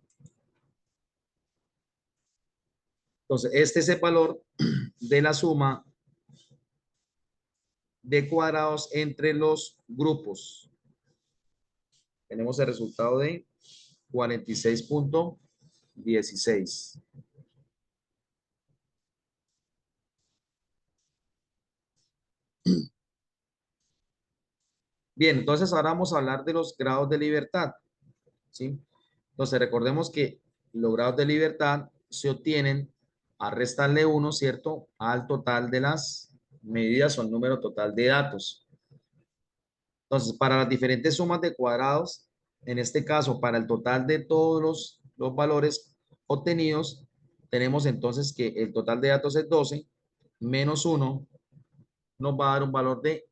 Entonces, este es el valor de la suma de cuadrados entre los grupos. Tenemos el resultado de 46.16. Bien, entonces ahora vamos a hablar de los grados de libertad, ¿sí? Entonces recordemos que los grados de libertad se obtienen a restarle 1, ¿cierto? Al total de las medidas o el número total de datos. Entonces, para las diferentes sumas de cuadrados, en este caso, para el total de todos los valores obtenidos, tenemos entonces que el total de datos es 12, menos 1 nos va a dar un valor de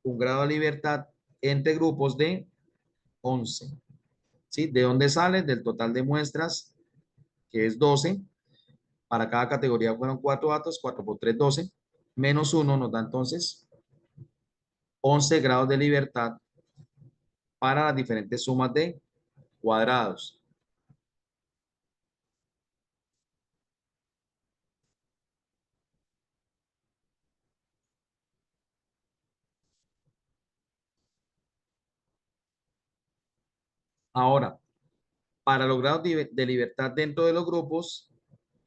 un grado de libertad entre grupos de 11. ¿Sí? ¿De dónde sale? Del total de muestras, que es 12. Para cada categoría fueron 4 datos, 4 por 3, 12. Menos 1 nos da entonces 11 grados de libertad para las diferentes sumas de cuadrados. Ahora, para los grados de libertad dentro de los grupos,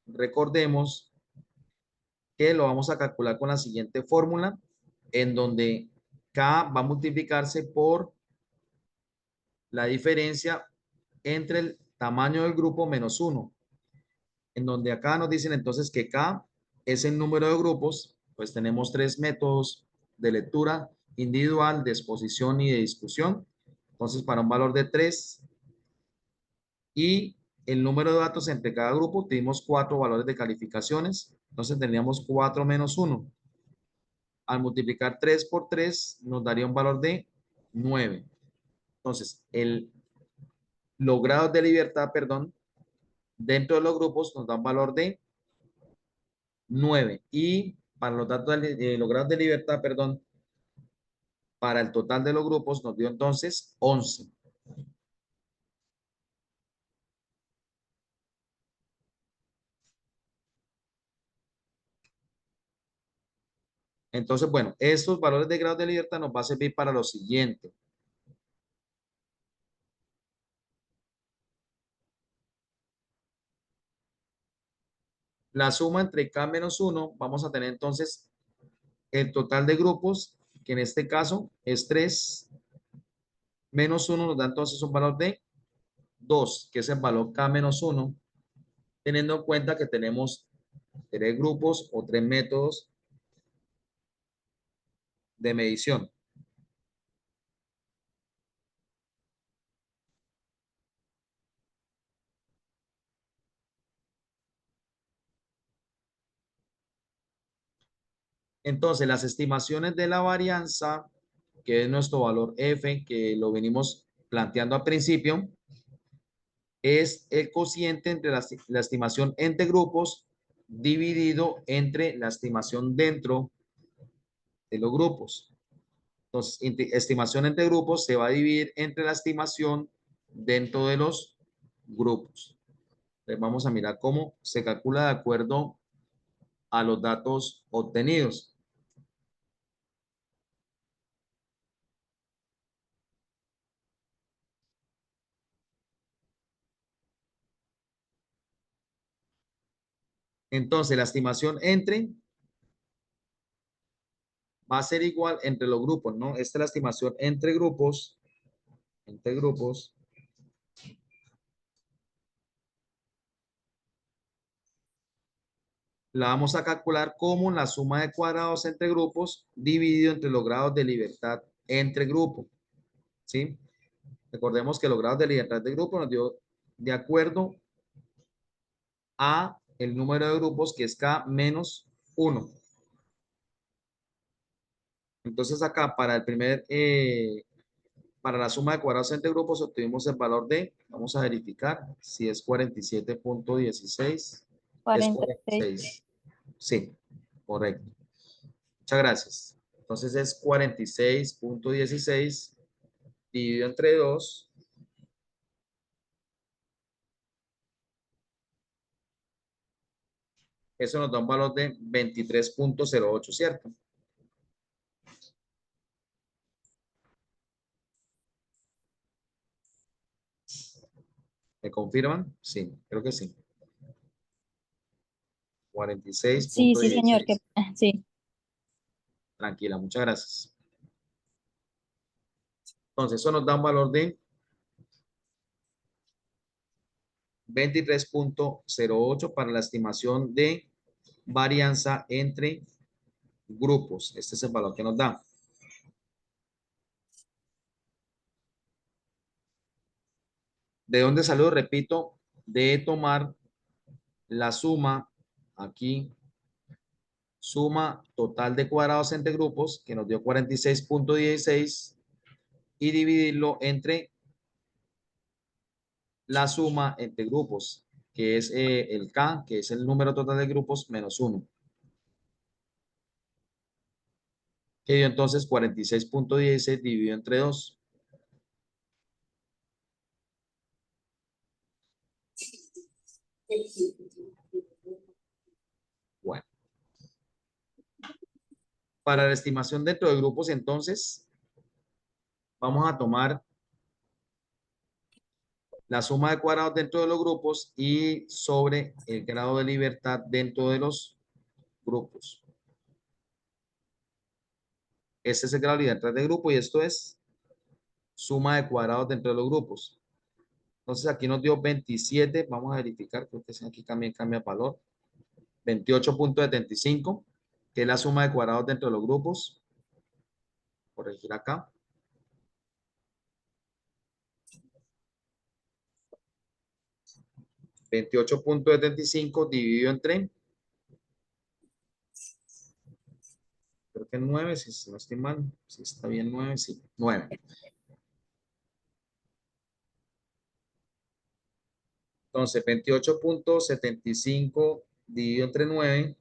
recordemos que lo vamos a calcular con la siguiente fórmula, en donde K va a multiplicarse por la diferencia entre el tamaño del grupo menos 1. En donde acá nos dicen entonces que K es el número de grupos, pues tenemos 3 métodos de lectura individual, de exposición y de discusión. Entonces, para un valor de 3 y el número de datos entre cada grupo, tuvimos 4 valores de calificaciones. Entonces, tendríamos 4 menos 1. Al multiplicar 3 por 3, nos daría un valor de 9. Entonces, los grados de libertad, perdón, dentro de los grupos nos da un valor de 9. Y para los datos los grados de libertad, perdón, para el total de los grupos nos dio entonces 11. Entonces, bueno, estos valores de grado de libertad nos va a servir para lo siguiente. La suma entre K menos 1, vamos a tener entonces el total de grupos, que en este caso es 3, menos 1 nos da entonces un valor de 2, que es el valor K menos 1, teniendo en cuenta que tenemos 3 grupos o 3 métodos de medición. Entonces, las estimaciones de la varianza, que es nuestro valor F, que lo venimos planteando al principio, es el cociente entre la estimación entre grupos dividido entre la estimación dentro de los grupos. Entonces, estimación entre grupos se va a dividir entre la estimación dentro de los grupos. Entonces, vamos a mirar cómo se calcula de acuerdo a los datos obtenidos. Entonces, la estimación entre va a ser igual entre los grupos, ¿no? Esta es la estimación entre grupos. Entre grupos. La vamos a calcular como la suma de cuadrados entre grupos dividido entre los grados de libertad entre grupos, ¿sí? Recordemos que los grados de libertad de grupo nos dio de acuerdo a el número de grupos que es K menos 1. Entonces acá para el primer, para la suma de cuadrados entre grupos obtuvimos el valor de, vamos a verificar si es 47.16. Es 46. 46. Sí, correcto. Muchas gracias. Entonces es 46.16 dividido entre 2. Eso nos da un valor de 23.08, ¿cierto? ¿Me confirman? Sí, creo que sí. Sí, sí, señor, 46.16. sí. Tranquila, muchas gracias. Entonces, eso nos da un valor de 23.08 para la estimación de varianza entre grupos. Este es el valor que nos da. ¿De dónde salió? Repito, de tomar la suma aquí, suma total de cuadrados entre grupos, que nos dio 46.16, y dividirlo entre la suma entre grupos, que es el K, que es el número total de grupos, menos 1. Que dio entonces 46.16 dividido entre 2. Bueno, para la estimación dentro de grupos, entonces, vamos a tomar la suma de cuadrados dentro de los grupos y sobre el grado de libertad dentro de los grupos. Este es el grado de libertad de grupo y esto es suma de cuadrados dentro de los grupos. Entonces aquí nos dio 27, vamos a verificar, creo que aquí también cambia el valor. 28.75, que es la suma de cuadrados dentro de los grupos. Corregir acá. 28.75 dividido entre, creo que 9, si no estoy mal, si está bien 9, sí, 9. Entonces, 28.75 dividido entre 9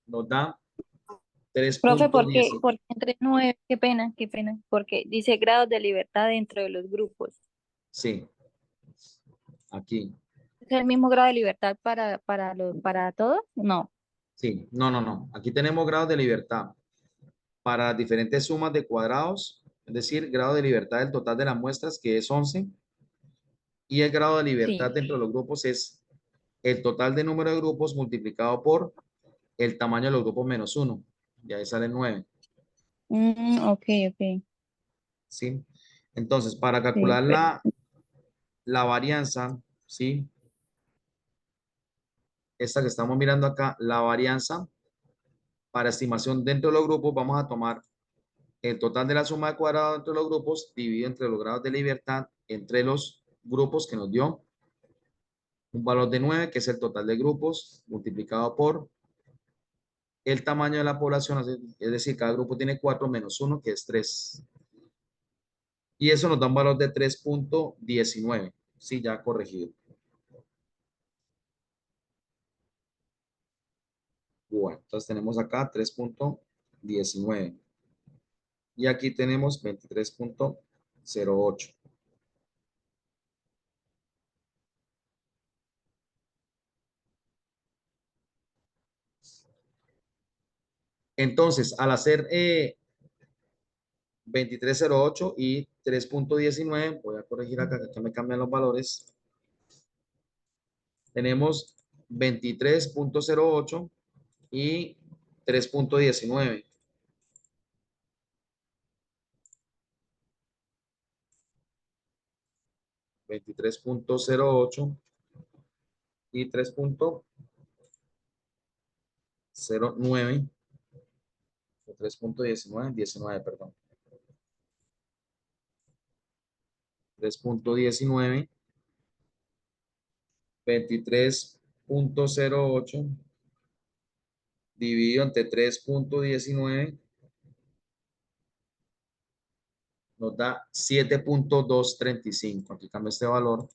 nos da Profe, 3.10. por qué entre 9? Qué pena, porque dice grados de libertad dentro de los grupos. Sí, aquí. ¿Es el mismo grado de libertad para todos? No. Sí, no. Aquí tenemos grados de libertad para las diferentes sumas de cuadrados, es decir, grado de libertad del total de las muestras, que es 11, y el grado de libertad Sí. dentro de los grupos es el total de número de grupos multiplicado por el tamaño de los grupos menos 1. Y ahí sale 9. Ok, ok. ¿Sí? Entonces, para Sí, calcular la varianza, ¿sí? Esta que estamos mirando acá, la varianza para estimación dentro de los grupos, vamos a tomar el total de la suma de cuadrados entre los grupos dividido entre los grados de libertad entre los grupos que nos dio un valor de 9, que es el total de grupos, multiplicado por el tamaño de la población, es decir, cada grupo tiene 4 menos 1, que es 3. Y eso nos da un valor de 3.19. Sí, ya corregido. Bueno, entonces tenemos acá 3.19. Y aquí tenemos 23.08. Entonces, al hacer 23.08 y 3.19, voy a corregir acá que me cambian los valores. Tenemos 23.08 y 3.19. 23.08 y 3.09 o 3.19, 19, perdón. 3.19, 23.08 dividido entre 3.19 nos da 7.235. Aquí cambio este valor.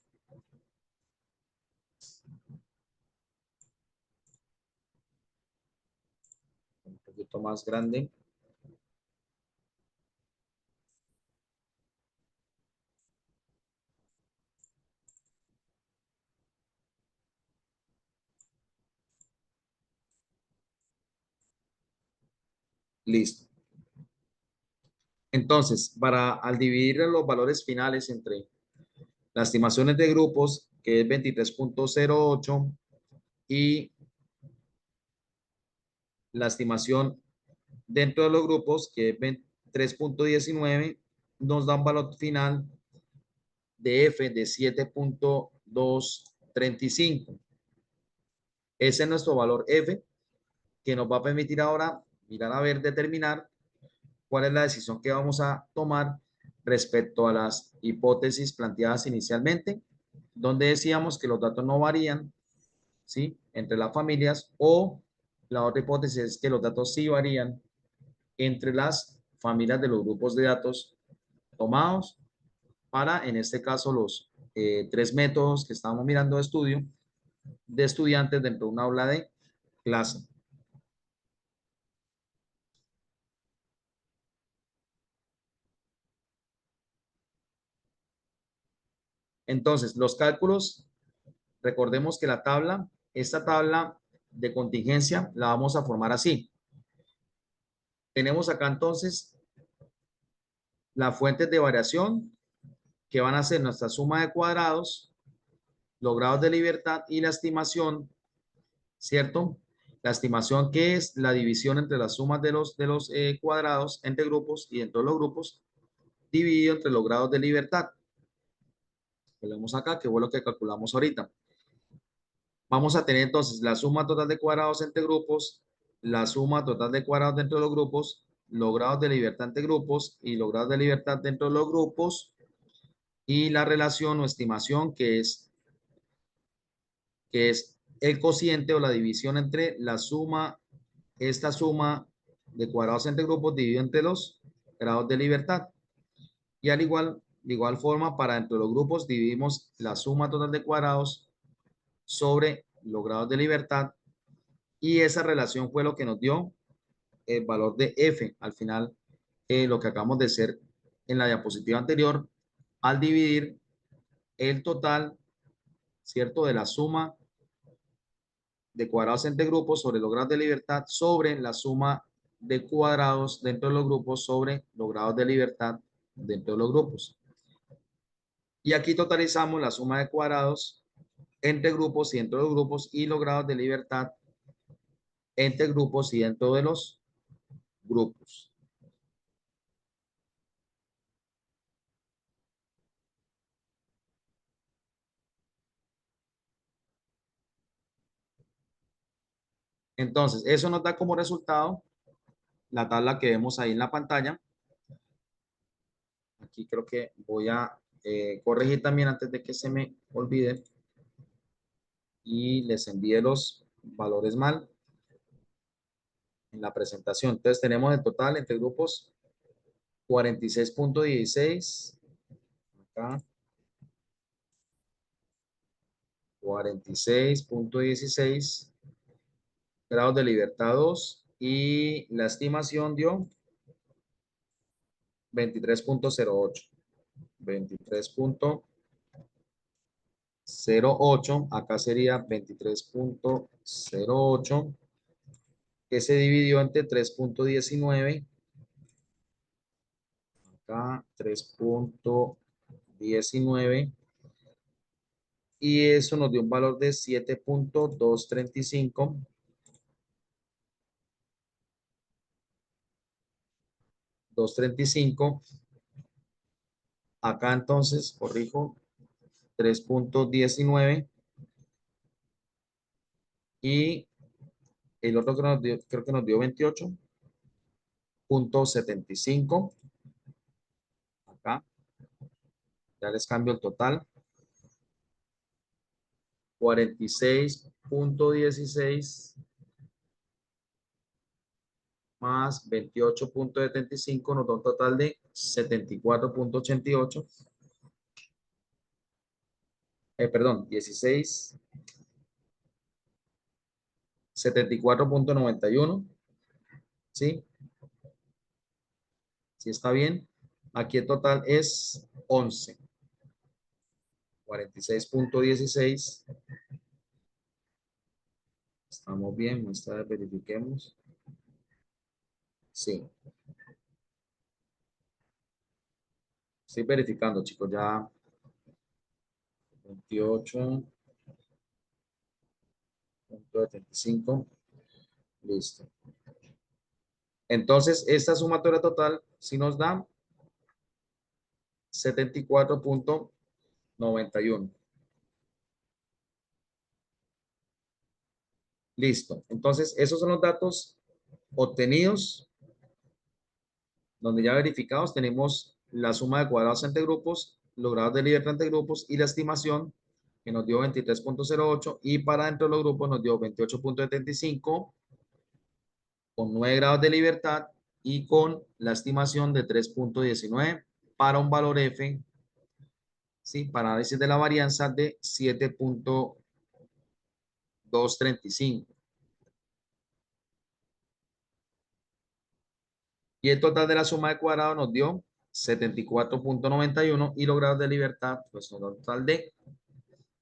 Un poquito más grande. Listo. Entonces, al dividir los valores finales entre las estimaciones de grupos, que es 23.08, y la estimación dentro de los grupos, que es 3.19, nos da un valor final de F de 7.235. Ese es nuestro valor F, que nos va a permitir ahora mirar a ver, determinar cuál es la decisión que vamos a tomar respecto a las hipótesis planteadas inicialmente, donde decíamos que los datos no varían, ¿sí?, entre las familias, o la otra hipótesis es que los datos sí varían entre las familias de los grupos de datos tomados para, en este caso, los tres métodos que estábamos mirando de estudio de estudiantes dentro de una aula de clase. Entonces, los cálculos, recordemos que esta tabla de contingencia la vamos a formar así. Tenemos acá entonces las fuentes de variación que van a ser nuestra suma de cuadrados, los grados de libertad y la estimación, ¿cierto? La estimación, que es la división entre las sumas de los cuadrados entre grupos y dentro de los grupos, dividido entre los grados de libertad. Lo vemos acá, que fue lo que calculamos ahorita. Vamos a tener entonces la suma total de cuadrados entre grupos, la suma total de cuadrados dentro de los grupos, los grados de libertad entre grupos y los grados de libertad dentro de los grupos, y la relación o estimación que es el cociente o la división entre esta suma de cuadrados entre grupos dividido entre los grados de libertad. Y de igual forma, para dentro de los grupos dividimos la suma total de cuadrados sobre los grados de libertad, y esa relación fue lo que nos dio el valor de F al final, lo que acabamos de hacer en la diapositiva anterior, al dividir el total, ¿cierto?, de la suma de cuadrados entre grupos sobre los grados de libertad sobre la suma de cuadrados dentro de los grupos sobre los grados de libertad dentro de los grupos. Y aquí totalizamos la suma de cuadrados entre grupos y dentro de los grupos y los grados de libertad entre grupos y dentro de los grupos. Entonces, eso nos da como resultado la tabla que vemos ahí en la pantalla. Aquí creo que voy a corregir también antes de que se me olvide y les envíe los valores mal en la presentación. Entonces tenemos en total entre grupos 46.16, acá 46.16, grados de libertad 2, y la estimación dio 23.08. 23.08, acá sería 23.08, que se dividió entre 3.19, acá 3.19, y eso nos dio un valor de 7.235. 235. Acá entonces, corrijo, 3.19, y el otro que nos dio, creo que nos dio 28.75. Acá Ya les cambio el total. 46.16 más 28.75 nos da un total de 74.88. Perdón, 16. 74.91. ¿Sí? ¿Sí está bien? Aquí el total es 11. 46.16. Estamos bien, muestra, verifiquemos. Sí. Estoy verificando, chicos, ya 28.75. Listo. Entonces, esta sumatoria total sí nos da 74.91. Listo. Entonces, esos son los datos obtenidos, donde ya verificados tenemos la suma de cuadrados entre grupos, los grados de libertad entre grupos y la estimación que nos dio 23.08 y para dentro de los grupos nos dio 28.75 con 9 grados de libertad y con la estimación de 3.19 para un valor F, ¿sí? Para análisis de la varianza de 7.235. Y el total de la suma de cuadrados nos dio 74.91 y los grados de libertad, pues nos da un total de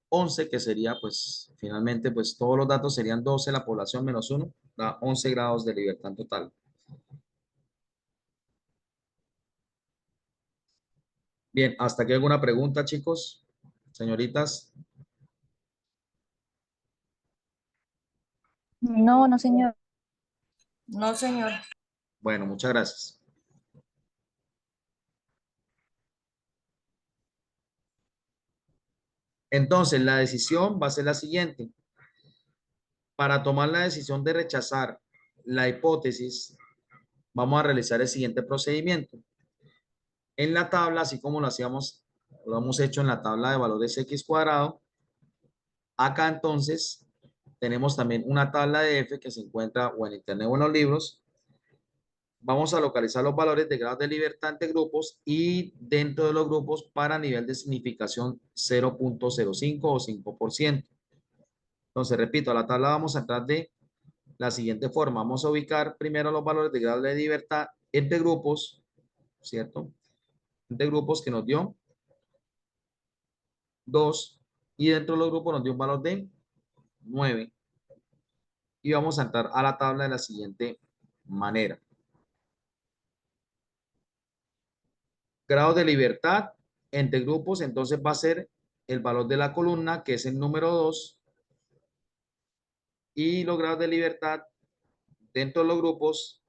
11, que sería, pues, finalmente, pues, todos los datos serían 12, la población menos 1, da 11 grados de libertad en total. Bien, ¿hasta aquí alguna pregunta, chicos? Señoritas. No, no, señor. No, señor. Bueno, muchas gracias. Entonces, la decisión va a ser la siguiente. Para tomar la decisión de rechazar la hipótesis, vamos a realizar el siguiente procedimiento. En la tabla, así como lo hemos hecho en la tabla de valores x cuadrado, acá entonces tenemos también una tabla de F que se encuentra o en internet o en los libros. Vamos a localizar los valores de grados de libertad entre grupos y dentro de los grupos para nivel de significación 0.05 o 5%. Entonces, repito, a la tabla vamos a entrar de la siguiente forma. Vamos a ubicar primero los valores de grado de libertad entre grupos, ¿cierto? Entre grupos que nos dio 2 y dentro de los grupos nos dio un valor de 9. Y vamos a entrar a la tabla de la siguiente manera. Grados de libertad entre grupos, entonces va a ser el valor de la columna, que es el número 2, y los grados de libertad dentro de los grupos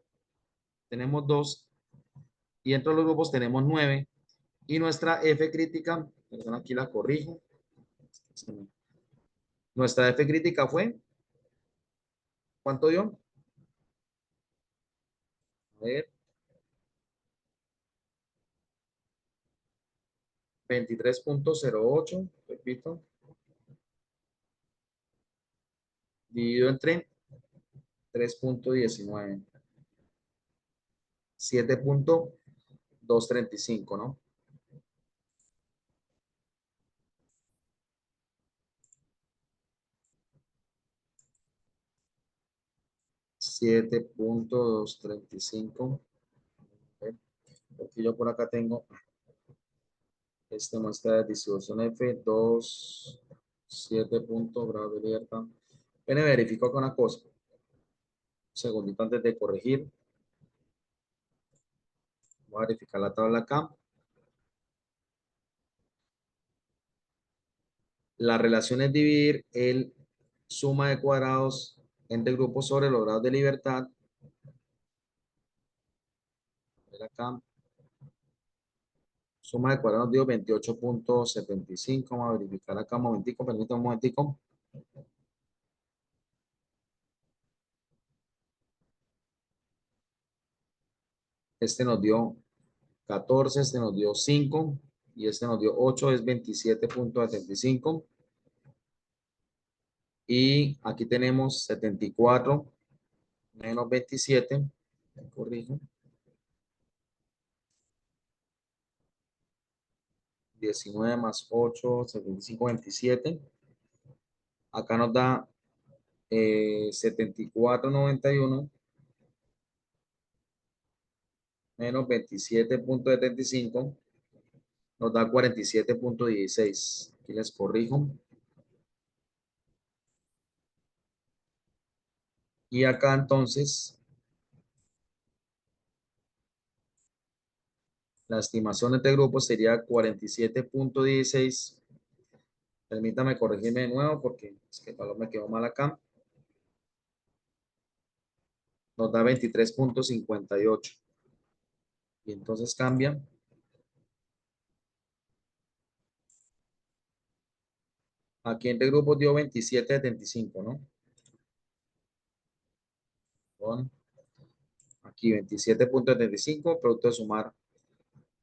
tenemos 2 y dentro de los grupos tenemos 9 y nuestra F crítica, perdón, aquí la corrijo, nuestra F crítica fue, ¿cuánto dio? A ver, 23.08, repito, dividido entre 3.19, 7.235, ¿no? 7.235. Porque yo por acá tengo muestra de distribución F2, 7 puntos, grado de libertad. Ven, verifico con una cosa. Un segundito antes de corregir. Voy a verificar la tabla acá. La relación es dividir el suma de cuadrados entre grupos sobre los grados de libertad. A ver acá. Suma de cuadrados dio 28.75. Vamos a verificar acá un momentico. Permítame un momentico. Este nos dio 14, este nos dio 5. y este nos dio 8, es 27.75. Y aquí tenemos 74 menos 27, me corrijo, 19 más 8, 75, 27. Acá nos da 74.91 menos 27.75, nos da 47.16. Aquí les corrijo. Y acá entonces, la estimación de este grupo sería 47.16. Permítame corregirme de nuevo porque es que el valor me quedó mal acá. Nos da 23.58. Y entonces cambia. Aquí entre grupos dio 27.75, ¿no? Con aquí 27.75, producto de sumar.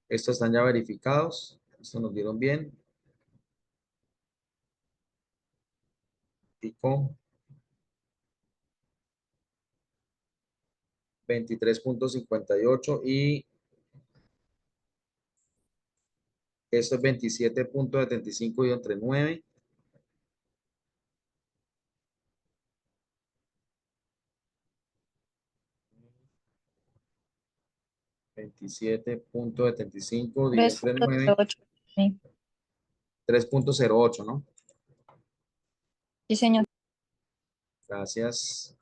Estos están ya verificados. Estos nos dieron bien. Pico. 23.58 y esto es 27.75 y entre 9. $27.75 dividido entre 9, 3.08. Sí, 3.08, ¿no? sí, señor. Gracias.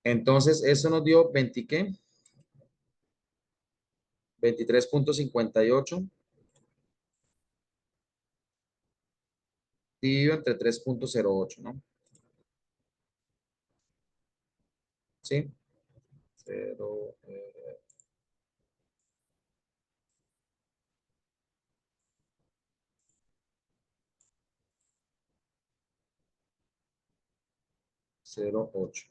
Entonces, eso nos dio 20, ¿qué? 23.58 dividido entre 3.08, ¿no? ¿Sí? 0, 0.8.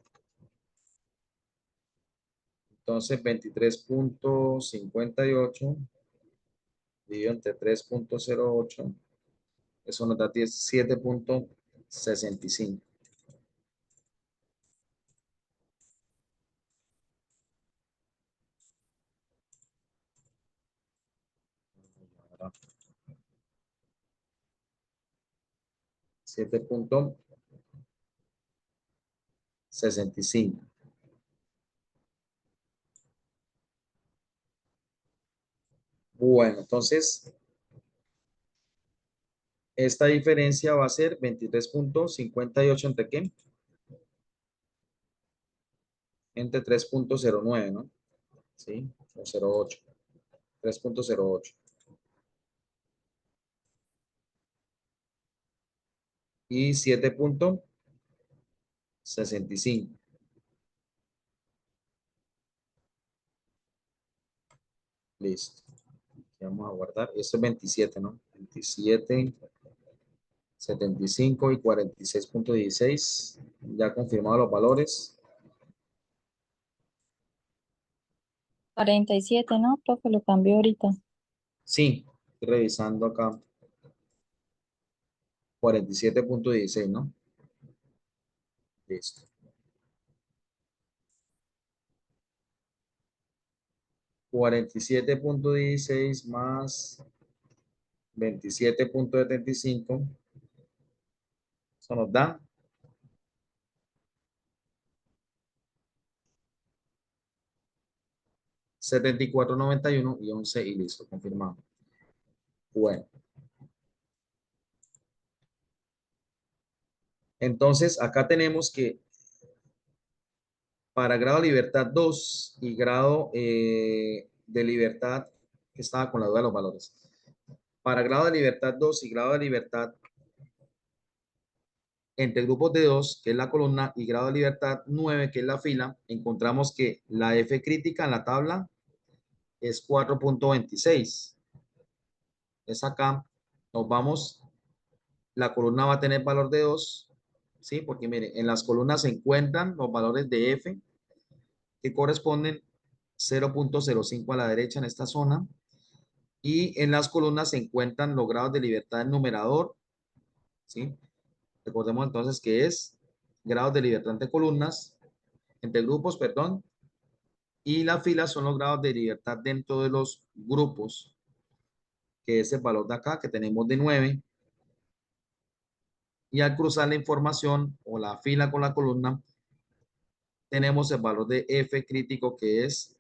Entonces, 23.58 dividido entre 3.08, eso nos da 17.65. Ahora, 7.65. Bueno, entonces, esta diferencia va a ser 23.58 entre ¿qué? Entre 3.09, ¿no? ¿Sí? O 0.8. 3.08. Y 7.65. Listo. Vamos a guardar. Esto es 27, ¿no? 27, 75 y 46.16. Ya confirmado los valores. 47, ¿no? Profe, lo cambió ahorita. Sí, estoy revisando acá. 47.16, ¿no? Listo. 47.16 más 27.75. Eso nos da 74.91 y 11 y listo, confirmado. Bueno. Entonces, acá tenemos que para grado de libertad 2 y grado de libertad, que estaba con la duda de los valores. Para grado de libertad 2 y grado de libertad entre grupos de 2, que es la columna, y grado de libertad 9, que es la fila, encontramos que la F crítica en la tabla es 4.26. Es acá. Nos vamos, la columna va a tener valor de 2, ¿sí? Porque miren, en las columnas se encuentran los valores de F que corresponden 0.05 a la derecha en esta zona Y en las columnas se encuentran los grados de libertad del numerador, ¿sí? Recordemos entonces que es grados de libertad entre columnas, entre grupos, perdón, y las filas son los grados de libertad dentro de los grupos, que es el valor de acá que tenemos de 9. Y al cruzar la información o la fila con la columna, tenemos el valor de F crítico que es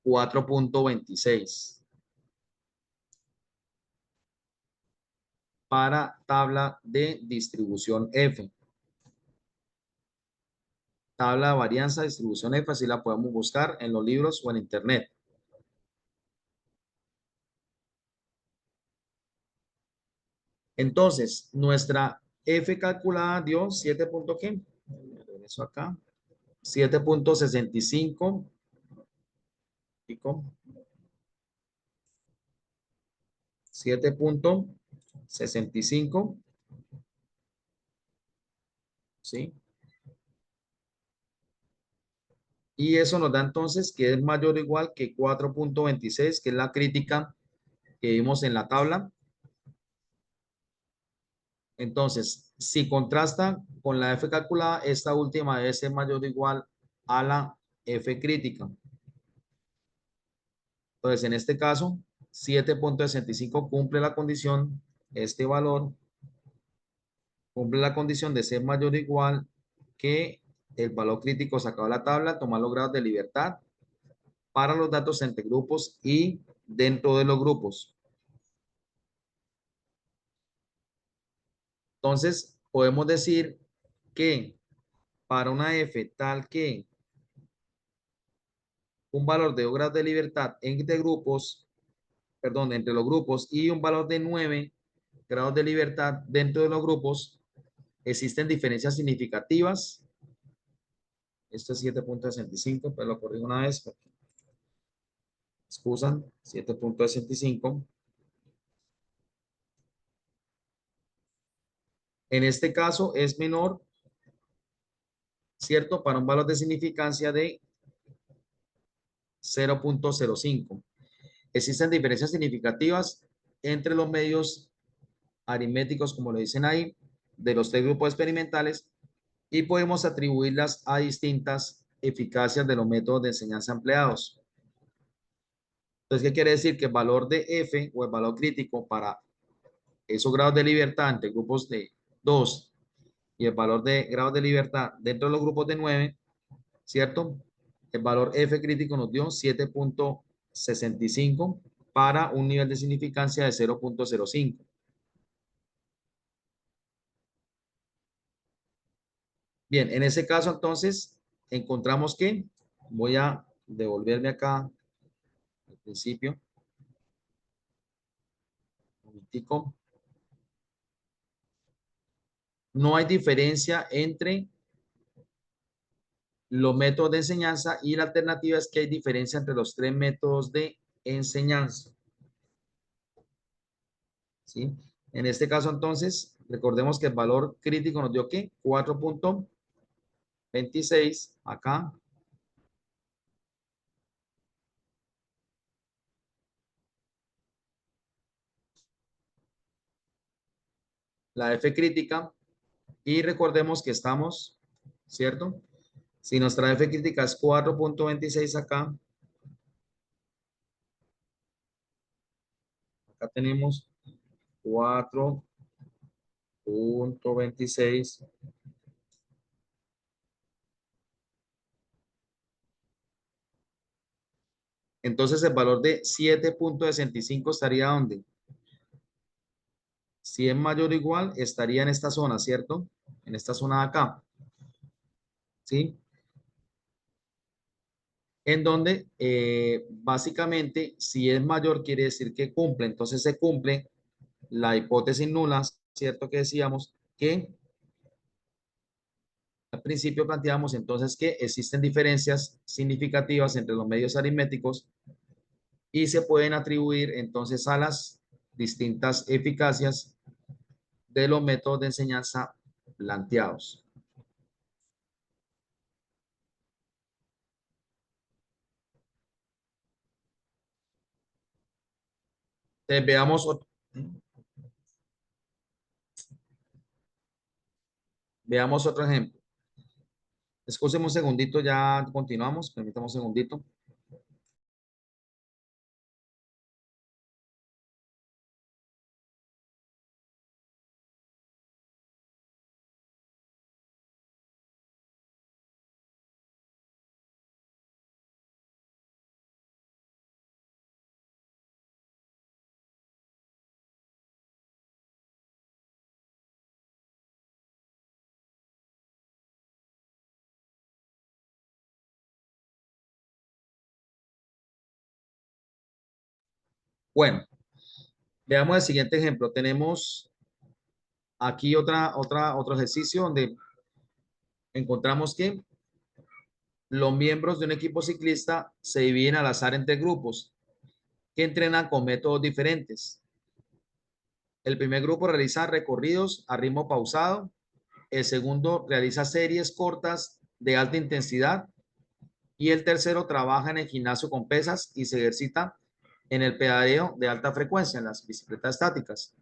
4.26 para tabla de distribución F. Tabla de varianza, distribución F, así la podemos buscar en los libros o en internet. Entonces, nuestra F calculada dio 7. ¿Qué? Regreso acá. 7.65. 7.65. ¿Sí? Y eso nos da entonces que es mayor o igual que 4.26, que es la crítica que vimos en la tabla. Entonces, si contrasta con la F calculada, esta última debe ser mayor o igual a la F crítica. Entonces, en este caso, 7.65 cumple la condición, este valor cumple la condición de ser mayor o igual que el valor crítico sacado de la tabla, tomar los grados de libertad para los datos entre grupos y dentro de los grupos. Entonces, podemos decir que para una F tal que un valor de 2 grados de libertad entre grupos, perdón, entre los grupos y un valor de 9 grados de libertad dentro de los grupos, existen diferencias significativas. Esto es 7.65, pero lo corrijo una vez. Excusan, 7.65. En este caso es menor, ¿cierto? Para un valor de significancia de 0.05. Existen diferencias significativas entre los medios aritméticos, como lo dicen ahí, de los 3 grupos experimentales y podemos atribuirlas a distintas eficacias de los métodos de enseñanza empleados. Entonces, ¿qué quiere decir? Que el valor de F o el valor crítico para esos grados de libertad entre grupos de 2 y el valor de grados de libertad dentro de los grupos de 9, ¿cierto? El valor F crítico nos dio 7.65 para un nivel de significancia de 0.05. Bien, en ese caso entonces encontramos que, voy a devolverme acá al principio, un momentico. No hay diferencia entre los métodos de enseñanza y la alternativa es que hay diferencia entre los 3 métodos de enseñanza. ¿Sí? En este caso entonces, recordemos que el valor crítico nos dio ¿qué? 4.26 acá. La F crítica. Y recordemos que estamos, ¿cierto? Si nuestra F crítica es 4.26 acá. Acá tenemos 4.26. Entonces el valor de 7.65 estaría ¿dónde? Si es mayor o igual, estaría en esta zona, ¿cierto? En esta zona de acá. ¿Sí? En donde básicamente si es mayor quiere decir que cumple. Entonces se cumple la hipótesis nula, ¿cierto? Que decíamos que al principio planteamos entonces que existen diferencias significativas entre los medios aritméticos y se pueden atribuir entonces a las distintas eficacias de los métodos de enseñanza planteados. Entonces, veamos otro ejemplo. Escúcheme un segundito, ya continuamos. Permítame un segundito. Bueno, veamos el siguiente ejemplo. Tenemos aquí otro ejercicio donde encontramos que los miembros de un equipo ciclista se dividen al azar entre grupos que entrenan con métodos diferentes. El primer grupo realiza recorridos a ritmo pausado. El segundo realiza series cortas de alta intensidad. Y el tercero trabaja en el gimnasio con pesas y se ejercita en el pedaleo de alta frecuencia, en las bicicletas estáticas.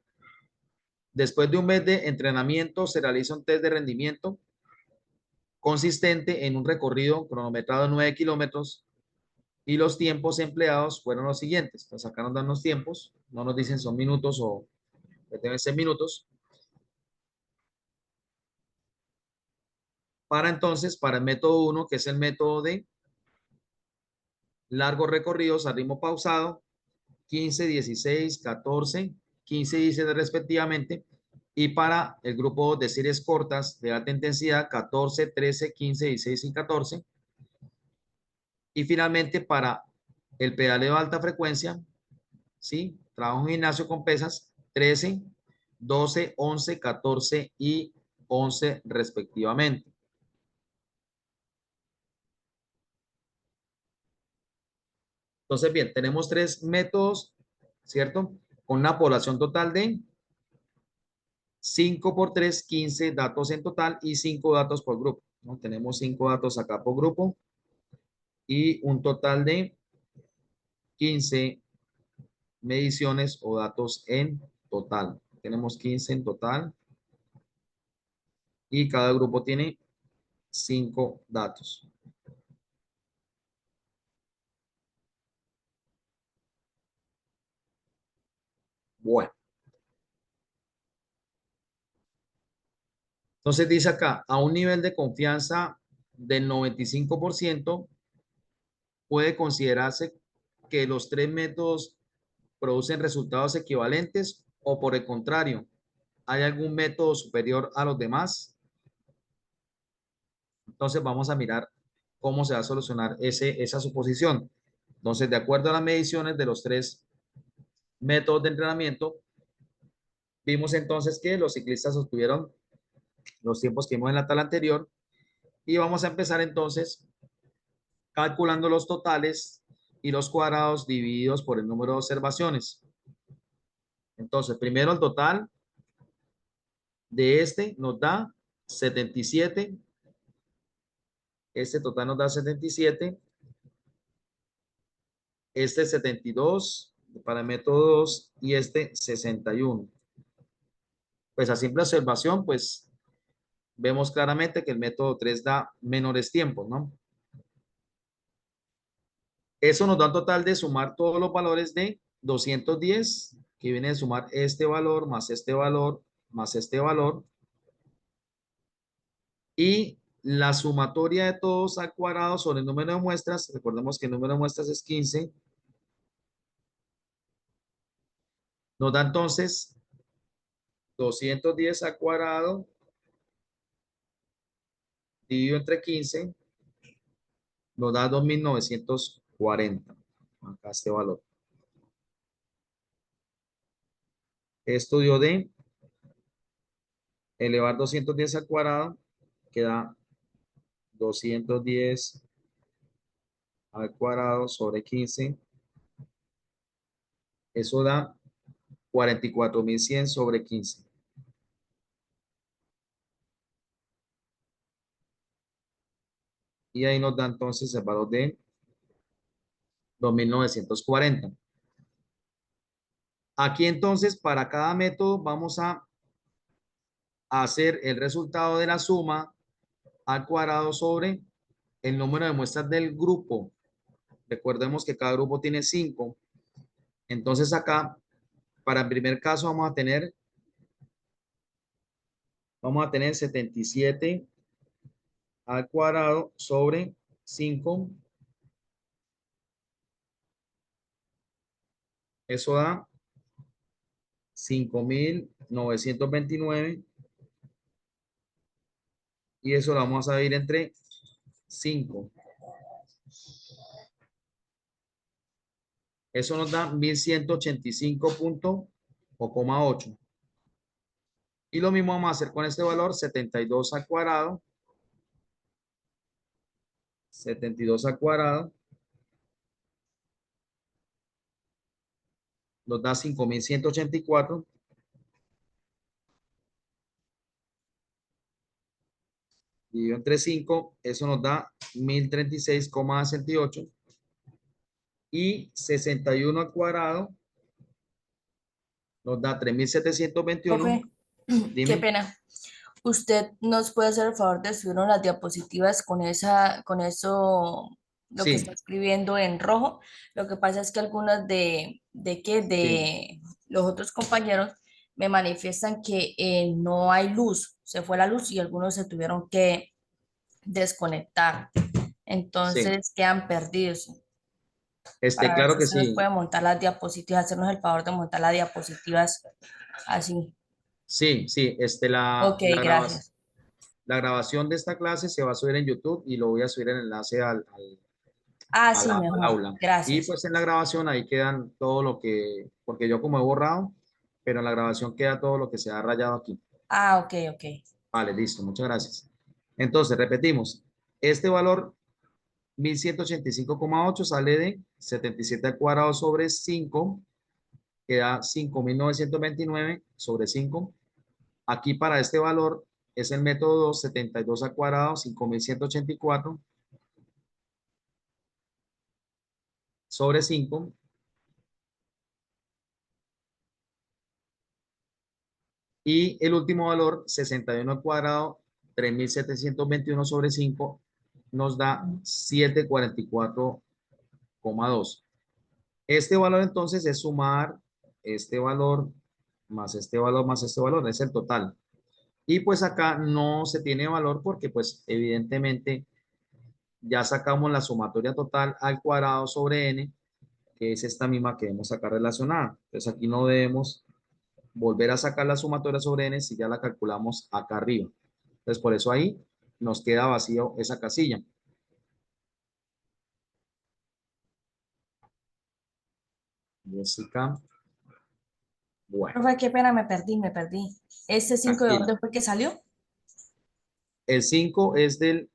Después de un mes de entrenamiento, se realiza un test de rendimiento consistente en un recorrido cronometrado de 9 kilómetros y los tiempos empleados fueron los siguientes. Entonces acá nos dan los tiempos, no nos dicen son minutos o deben ser minutos. Para el método 1, que es el método de largos recorridos a ritmo pausado, 15, 16, 14, 15 y 17 respectivamente. Y para el grupo de series cortas de alta intensidad, 14, 13, 15, 16 y 14. Y finalmente para el pedaleo de alta frecuencia, ¿sí? Trabajo en gimnasio con pesas, 13, 12, 11, 14 y 11 respectivamente. Entonces, bien, tenemos tres métodos, ¿cierto? Con una población total de 5 por 3, 15 datos en total y 5 datos por grupo, ¿no? Tenemos 5 datos acá por grupo y un total de 15 mediciones o datos en total. Tenemos 15 en total y cada grupo tiene 5 datos. Bueno, entonces dice acá, a un nivel de confianza del 95%, puede considerarse que los tres métodos producen resultados equivalentes o por el contrario, ¿hay algún método superior a los demás? Entonces vamos a mirar cómo se va a solucionar esa suposición. Entonces, de acuerdo a las mediciones de los tres métodos de entrenamiento, vimos entonces que los ciclistas obtuvieron los tiempos que vimos en la tabla anterior y vamos a empezar entonces calculando los totales y los cuadrados divididos por el número de observaciones. Entonces, primero el total de este nos da 77. Este total nos da 77. Este 72 para el método 2 y este 61. Pues a simple observación, pues vemos claramente que el método 3 da menores tiempos, ¿no? Eso nos da un total de sumar todos los valores de 210, que viene de sumar este valor más este valor más este valor. Y la sumatoria de todos al cuadrado sobre el número de muestras, recordemos que el número de muestras es 15, nos da entonces 210 al cuadrado dividido entre 15, nos da 2940. Acá este valor. Esto dio de elevar 210 al cuadrado, queda 210 al cuadrado sobre 15. Eso da 44.100 sobre 15. Y ahí nos da entonces el valor de 2940. Aquí entonces, para cada método, vamos a hacer el resultado de la suma al cuadrado sobre el número de muestras del grupo. Recordemos que cada grupo tiene 5. Entonces acá, para el primer caso, vamos a tener 77 al cuadrado sobre 5. Eso da 5.929. Y eso lo vamos a dividir entre 5. Eso nos da 1.185 o coma 8. Y lo mismo vamos a hacer con este valor, 72 al cuadrado. 72 al cuadrado. Nos da 5.184. Dividido entre 5, eso nos da 1.036,68. Y 61 al cuadrado nos da 3.721. Profe, qué Dime. pena. ¿Usted nos puede hacer el favor de subirnos las diapositivas con eso, lo que está Sí, escribiendo en rojo? Lo que pasa es que algunas sí. de los otros compañeros me manifiestan que no hay luz, se fue la luz y algunos se tuvieron que desconectar. Sí. Entonces quedan perdidos. Para ver Claro si que se nos sí. puede montar las diapositivas, hacernos el favor de montar las diapositivas así. Sí, sí. Ok, gracias. La grabación de esta clase se va a subir en YouTube y lo voy a subir en enlace Ah, sí, al mejor. aula. Y Gracias. pues en la grabación ahí quedan todo lo que, porque yo como he borrado, pero en la grabación queda todo lo que se ha rayado aquí. Ah, ok, ok. Vale, listo, muchas gracias. Entonces, repetimos, este valor 1.185,8 sale de 77 al cuadrado sobre 5, que da 5.929 sobre 5. Aquí para este valor es el método 2, 72 al cuadrado, 5.184 sobre 5. Y el último valor, 61 al cuadrado, 3.721 sobre 5, nos da 744,2. Este valor entonces es sumar este valor más este valor más este valor, es el total. Y pues acá no se tiene valor porque pues evidentemente ya sacamos la sumatoria total al cuadrado sobre n, que es esta misma que vemos acá relacionada. Entonces aquí no debemos volver a sacar la sumatoria sobre n si ya la calculamos acá arriba. Entonces por eso ahí nos queda vacío esa casilla. Jessica, bueno, Profe, qué pena, me perdí. ¿Este 5 de tranquila. dónde fue que salió? El 5 es del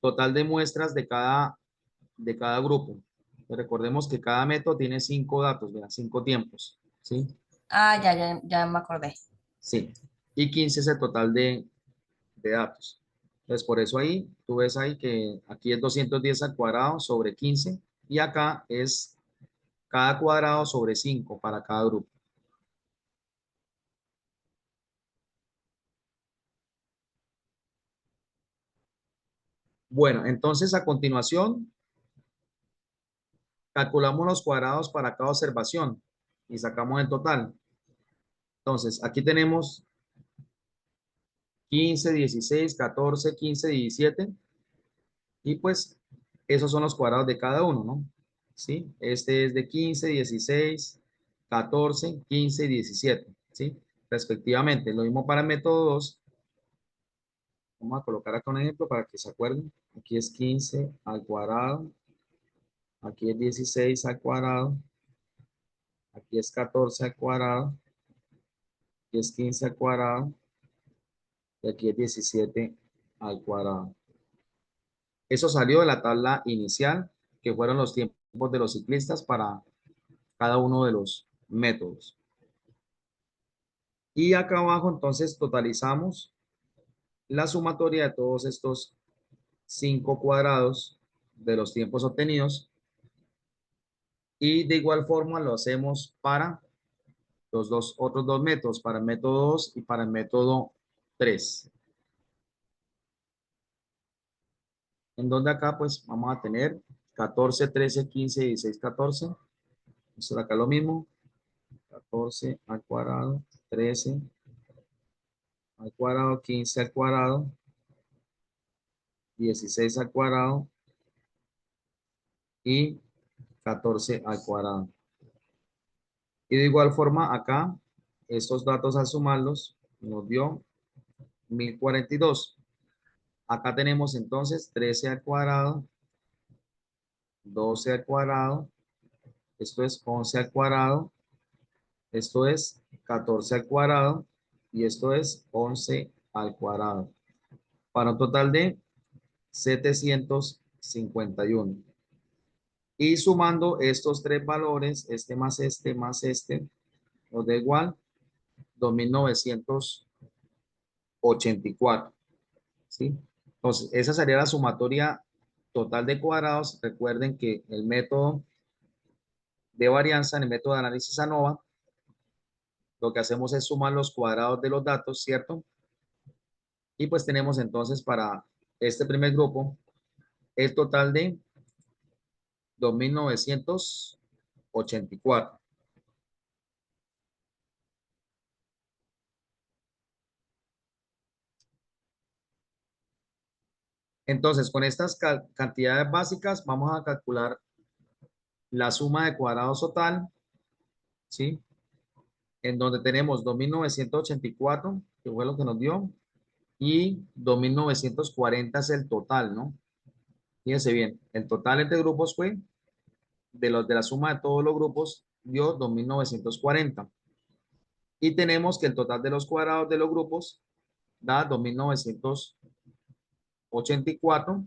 total de muestras de cada grupo. Recordemos que cada método tiene 5 datos, ¿verdad? 5 tiempos, ¿sí? Ah, ya me acordé. Sí. Y 15 es el total de datos. Entonces, por eso ahí, tú ves ahí que aquí es 210 al cuadrado sobre 15 y acá es cada cuadrado sobre 5 para cada grupo. Bueno, entonces a continuación calculamos los cuadrados para cada observación y sacamos el total. Entonces, aquí tenemos 15, 16, 14, 15, 17 y pues esos son los cuadrados de cada uno, ¿no? ¿Sí? Este es de 15, 16, 14, 15 y 17, ¿sí? Respectivamente. Lo mismo para el método 2. Vamos a colocar acá un ejemplo para que se acuerden. Aquí es 15 al cuadrado. Aquí es 16 al cuadrado. Aquí es 14 al cuadrado. Aquí es 15 al cuadrado. Y aquí es 17 al cuadrado. Eso salió de la tabla inicial, que fueron los tiempos de los ciclistas para cada uno de los métodos. Y acá abajo entonces totalizamos la sumatoria de todos estos 5 cuadrados de los tiempos obtenidos Y de igual forma lo hacemos para los otros dos métodos, para el método 2 y para el método 3. En donde acá pues vamos a tener 14, 13, 15, 16, 14. Entonces acá lo mismo, 14 al cuadrado, 13 al cuadrado, 15 al cuadrado, 16 al cuadrado y 14 al cuadrado. Y de igual forma acá, estos datos al sumarlos nos dio 1042. Acá tenemos entonces 13 al cuadrado, 12 al cuadrado, esto es 11 al cuadrado, esto es 14 al cuadrado y esto es 11 al cuadrado, para un total de 751. Y sumando estos tres valores, este más este, nos da igual 2984. ¿Sí? Entonces, esa sería la sumatoria total de cuadrados. Recuerden que el método de varianza, en el método de análisis ANOVA, lo que hacemos es sumar los cuadrados de los datos, ¿cierto? Y pues tenemos entonces para este primer grupo el total de 2984. Entonces, con estas cantidades básicas vamos a calcular la suma de cuadrados total, ¿sí? En donde tenemos 2984, que fue lo que nos dio, y 2940 es el total, ¿no? Fíjense bien, el total entre grupos fue, de los de la suma de todos los grupos, dio 2940. Y tenemos que el total de los cuadrados de los grupos da 2984,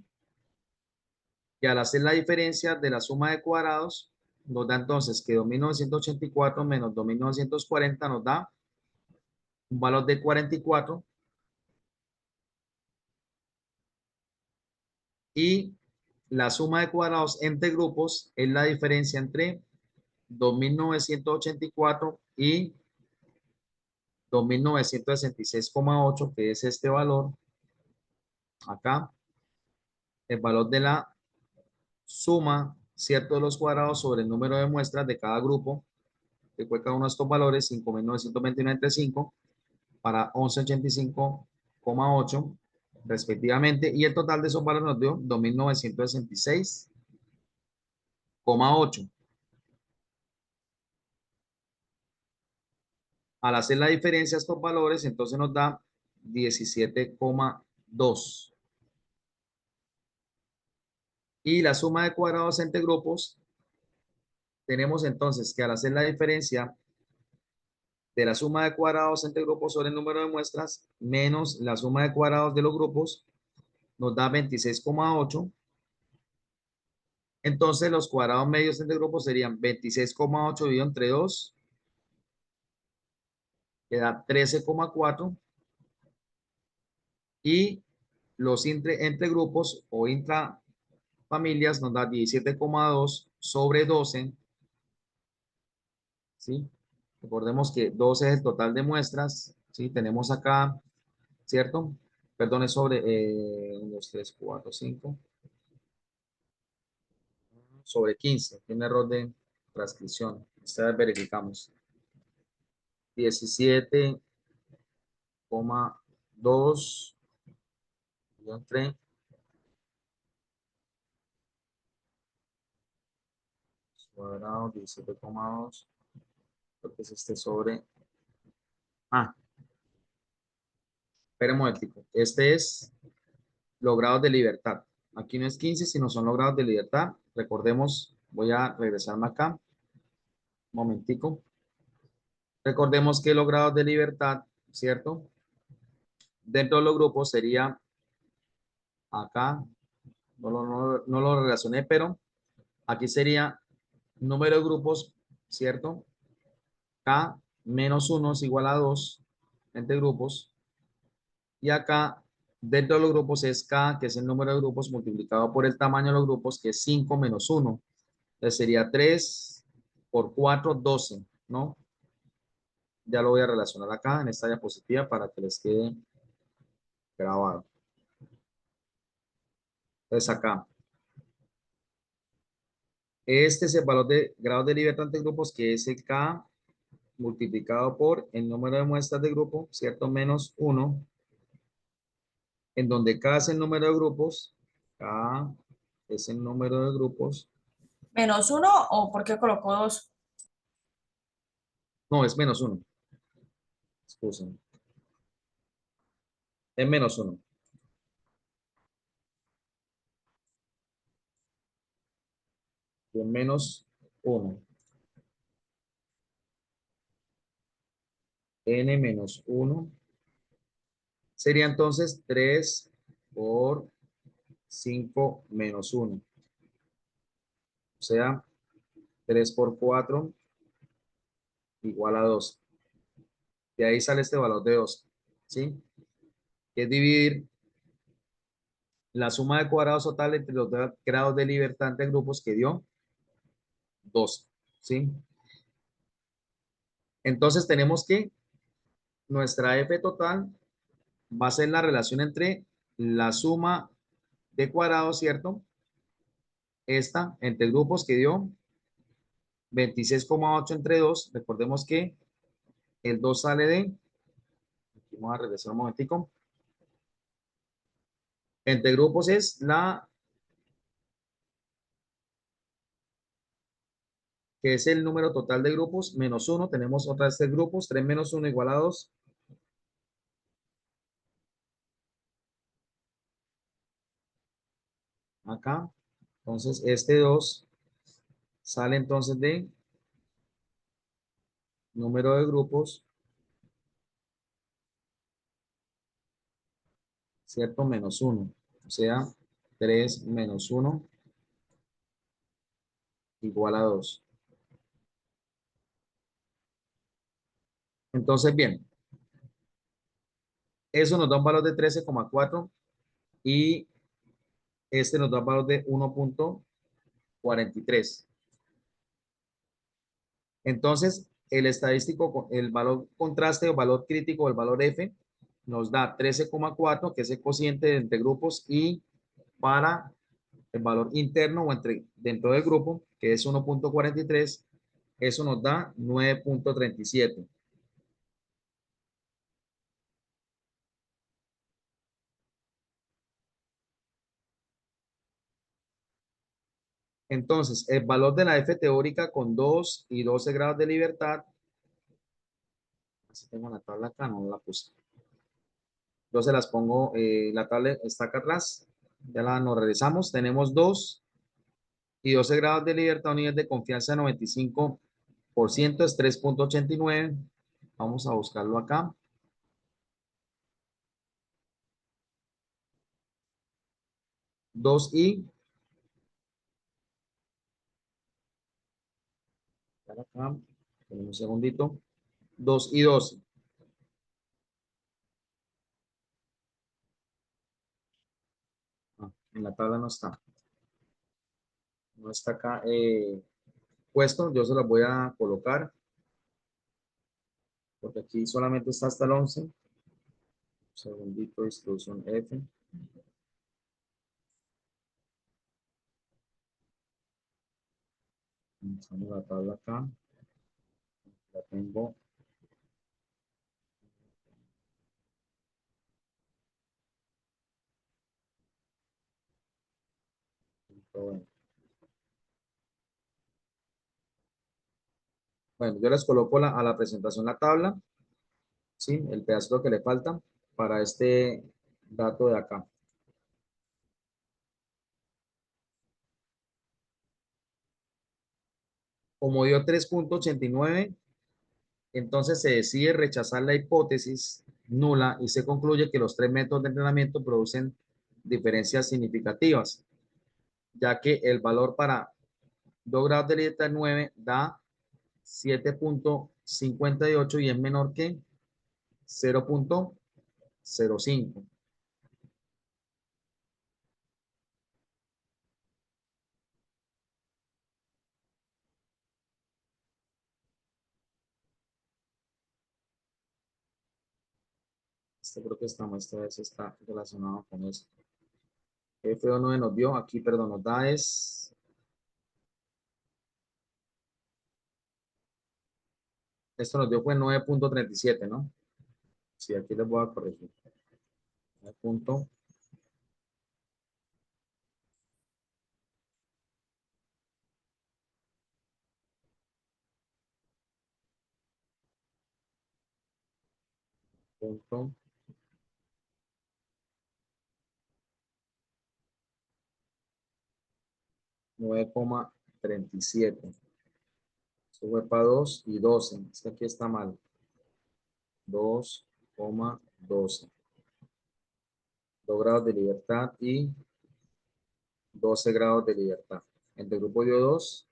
y al hacer la diferencia de la suma de cuadrados, nos da entonces que 2984 menos 2940 nos da un valor de 44. Y la suma de cuadrados entre grupos es la diferencia entre 2984 y 2966,8, que es este valor acá, el valor de la suma, ¿cierto?, de los cuadrados sobre el número de muestras de cada grupo, que fue cada uno de estos valores, 5.929,5 para 1185,8 respectivamente, y el total de esos valores nos dio 2.966,8. Al hacer la diferencia de estos valores, entonces nos da 17,2. Y la suma de cuadrados entre grupos, tenemos entonces que al hacer la diferencia de la suma de cuadrados entre grupos sobre el número de muestras, menos la suma de cuadrados de los grupos, nos da 26,8. Entonces los cuadrados medios entre grupos serían 26,8 dividido entre 2, que da 13,4. Y los entre grupos o intrafamilias nos da 17,2 sobre 12. ¿Sí? Recordemos que 12 es el total de muestras. ¿Sí? Tenemos acá, ¿cierto? Perdón, es sobre 1, 2, 3, 4, 5. Sobre 15. Tiene error de transcripción. Esta vez verificamos. 17,2 entre cuadrado 17,2. Porque es este sobre. Espera un momentico. Este es los grados de libertad. Aquí no es 15, sino son los grados de libertad. Recordemos, voy a regresarme acá. Un momentico. Recordemos que los grados de libertad, ¿cierto? Dentro de los grupos sería acá. No lo relacioné, pero aquí sería número de grupos, ¿cierto? K menos 1 es igual a 2 entre grupos. Y acá, dentro de los grupos es K, que es el número de grupos, multiplicado por el tamaño de los grupos, que es 5 menos 1. Entonces sería 3 por 4, 12, ¿no? Ya lo voy a relacionar acá en esta diapositiva para que les quede grabado. Entonces acá, este es el valor de grados de libertad entre grupos, que es el K multiplicado por el número de muestras de grupo, ¿cierto? Menos 1, en donde K es el número de grupos, K es el número de grupos, ¿Menos uno o por qué colocó dos? no, es menos 1, excusen, es menos 1. De menos 1. N menos 1 sería entonces 3 por 5 menos 1. O sea, 3 por 4 igual a 2. De ahí sale este valor de 2. ¿Sí? Que es dividir la suma de cuadrados total entre los grados de libertad entre grupos, que dio 2. ¿Sí? Entonces tenemos que nuestra F total va a ser la relación entre la suma de cuadrados, ¿cierto? Esta entre grupos, que dio 26,8 entre 2. Recordemos que el 2 sale de, aquí vamos a regresar un momentico, entre grupos es la, que es el número total de grupos, menos 1. Tenemos otra vez 3 grupos, 3 menos 1 igual a 2. Acá. Entonces, este 2 sale entonces de número de grupos, ¿cierto? Menos 1. O sea, 3 menos 1 igual a 2. Entonces, bien, eso nos da un valor de 13,4 y este nos da un valor de 1,43. Entonces, el estadístico, el valor contraste o valor crítico, el valor F, nos da 13,4, que es el cociente entre grupos, y para el valor interno o dentro del grupo, que es 1,43, eso nos da 9,37. Entonces, el valor de la F teórica con 2 y 12 grados de libertad, así tengo la tabla acá, no la puse. Yo se las pongo, la tabla está acá atrás, ya nos regresamos, tenemos 2 y 12 grados de libertad, un nivel de confianza de 95%, es 3,89. Vamos a buscarlo acá. Dos y acá, un segundito. 2 y 12. En la tabla no está. No está acá puesto. Yo se las voy a colocar. Porque aquí solamente está hasta el 11. Un segundito, distribución F. Vamos a la tabla acá. La tengo. Bueno, yo les coloco a la presentación la tabla, ¿sí? El pedacito que le falta para este dato de acá. Como dio 3,89, entonces se decide rechazar la hipótesis nula y se concluye que los 3 métodos de entrenamiento producen diferencias significativas, ya que el valor para 2 grados de libertad 9 da 7,58 y es menor que 0,05. Este creo que esta vez está relacionado con esto. F9 nos dio, aquí, perdón, nos da es... Esto nos dio fue 9.37, ¿no? Sí, aquí les voy a corregir. 9 punto 9,37. Esto fue para 2 y 12. Es que aquí está mal. 2,12. 2 grados de libertad y 12 grados de libertad. Entre el grupo dio 2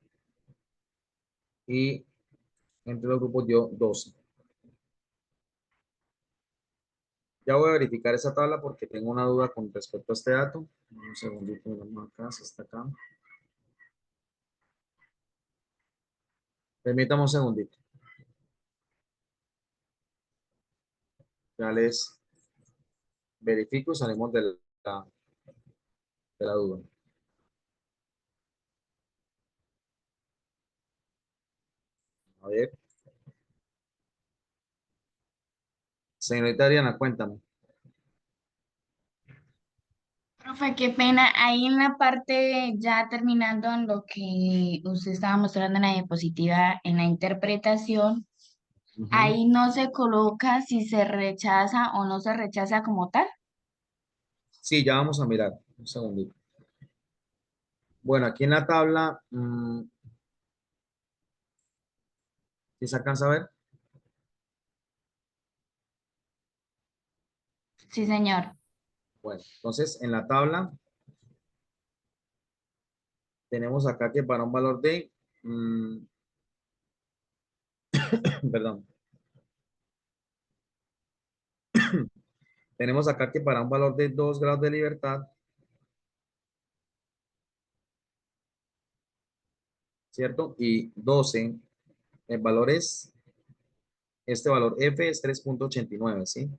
y entre los grupos dio 12. Ya voy a verificar esa tabla porque tengo una duda con respecto a este dato. Un segundito, miramos acá, si está acá. Permítame un segundito. Ya les verifico y salimos de la duda. A ver. Señorita Ariana, cuéntame. Profe, qué pena. Ahí en la parte, ya terminando en lo que usted estaba mostrando en la diapositiva, en la interpretación, Ujú. ahí no se coloca si se rechaza o no se rechaza como tal. Sí, ya vamos a mirar. Un segundito. Bueno, aquí en la tabla, ¿sí se alcanza a ver? Sí, señor. Bueno, entonces en la tabla tenemos acá que para un valor de, perdón, tenemos acá que para un valor de 2 grados de libertad, ¿cierto? Y 12, el valor es, este valor F es 3,89, ¿sí?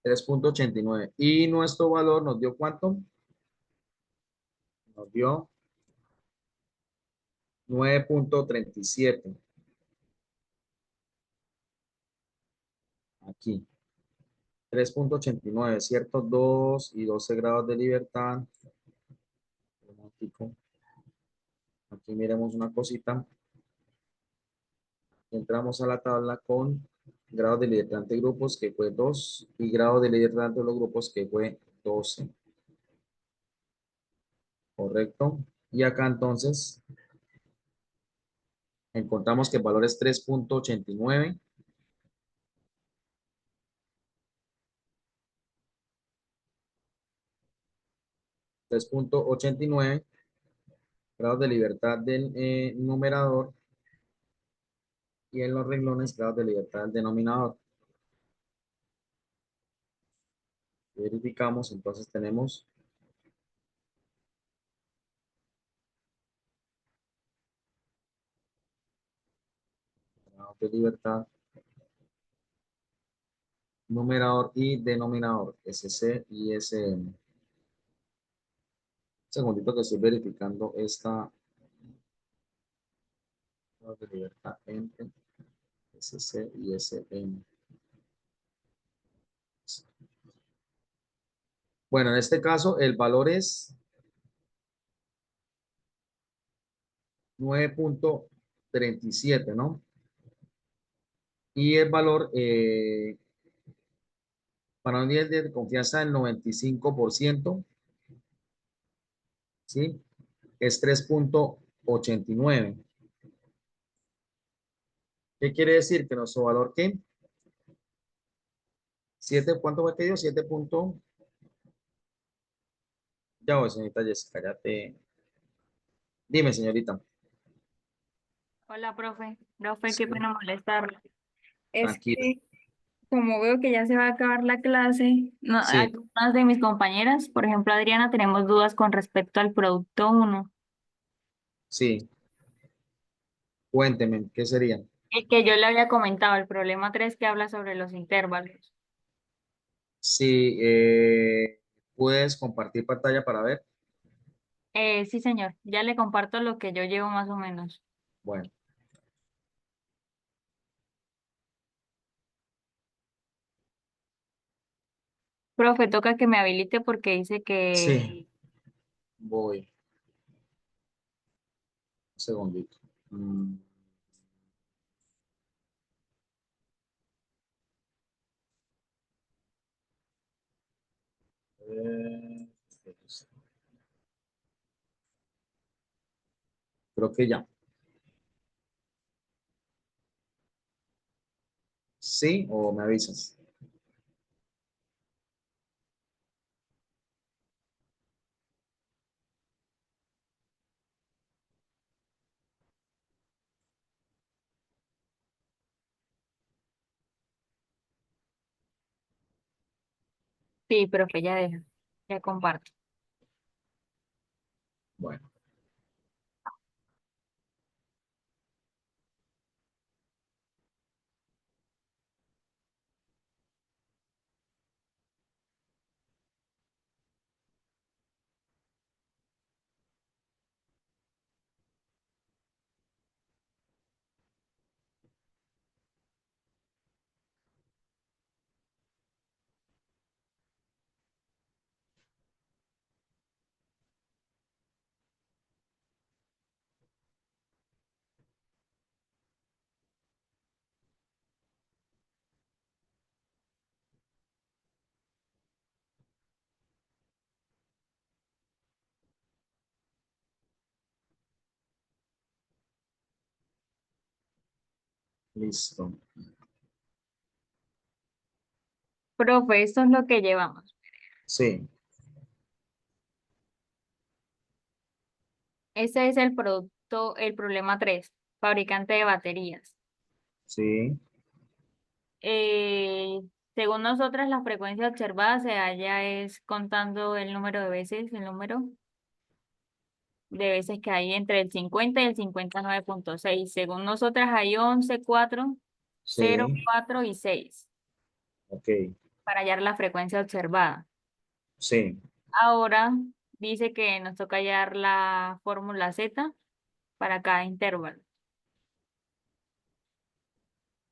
3,89. Y nuestro valor nos dio ¿cuánto? Nos dio 9,37. Aquí. 3,89, ¿cierto? 2 y 12 grados de libertad. Un momentico. Aquí miremos una cosita. Entramos a la tabla con grados de libertad entre grupos que fue 2 y grado de libertad entre los grupos que fue 12. Correcto. Y acá entonces encontramos que el valor es 3,89. 3,89 grados de libertad del numerador y en los renglones grados de libertad del denominador. Verificamos, entonces tenemos grados de libertad, numerador y denominador, SC y SM. Segundito que estoy verificando esta grados de libertad entre SC y SM. Bueno, en este caso el valor es 9,37, ¿no? Y el valor para un nivel de confianza del 95%, ¿sí? Es 3,89. ¿Qué quiere decir? Que nuestro valor, ¿qué? 7, ¿cuánto fue que dio? 7 punto... Ya voy, señorita Jessica, ya te... Dime, señorita. Hola, profe. Profe, qué Sí, pena molestarlo. Es tranquila. que como veo que ya se va a acabar la clase, no, Sí, algunas de mis compañeras, por ejemplo Adriana, tenemos dudas con respecto al producto uno. sí. Cuénteme, ¿qué sería? El que yo le había comentado, el problema 3 que habla sobre los intervalos. Sí, ¿puedes compartir pantalla para ver? Sí, señor, ya le comparto lo que yo llevo más o menos. Bueno, Profe, toca que me habilite porque dice que sí, voy. Un segundito. Mm, eh, creo que ya. ¿Sí o me avisas? sí, profe, ya deja, ya comparto. Bueno, listo. Profe, esto es lo que llevamos. Sí, Este es el producto, el problema 3, fabricante de baterías. sí, Eh, Según nosotras, la frecuencia observada se halla es contando el número de veces, el número de veces que hay entre el 50 y el 59,6. Según nosotras hay 11, 4, 0, sí, 4 y 6 ok, para hallar la frecuencia observada. sí, Ahora dice que nos toca hallar la fórmula Z para cada intervalo.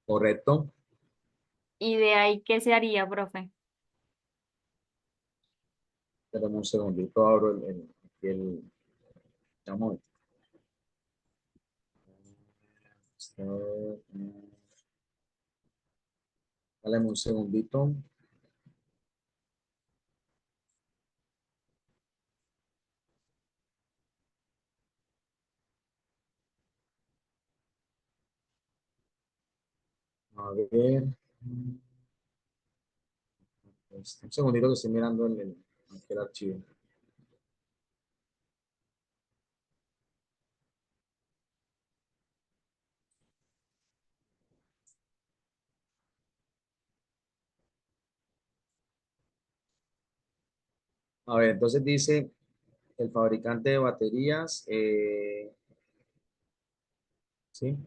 correcto. ¿Y de ahí qué se haría, profe? Espérame un segundito, abro aquí ya un momento. Dale un segundito. A ver. Un segundito que estoy mirando aquí el archivo. A ver, entonces dice el fabricante de baterías, ¿sí?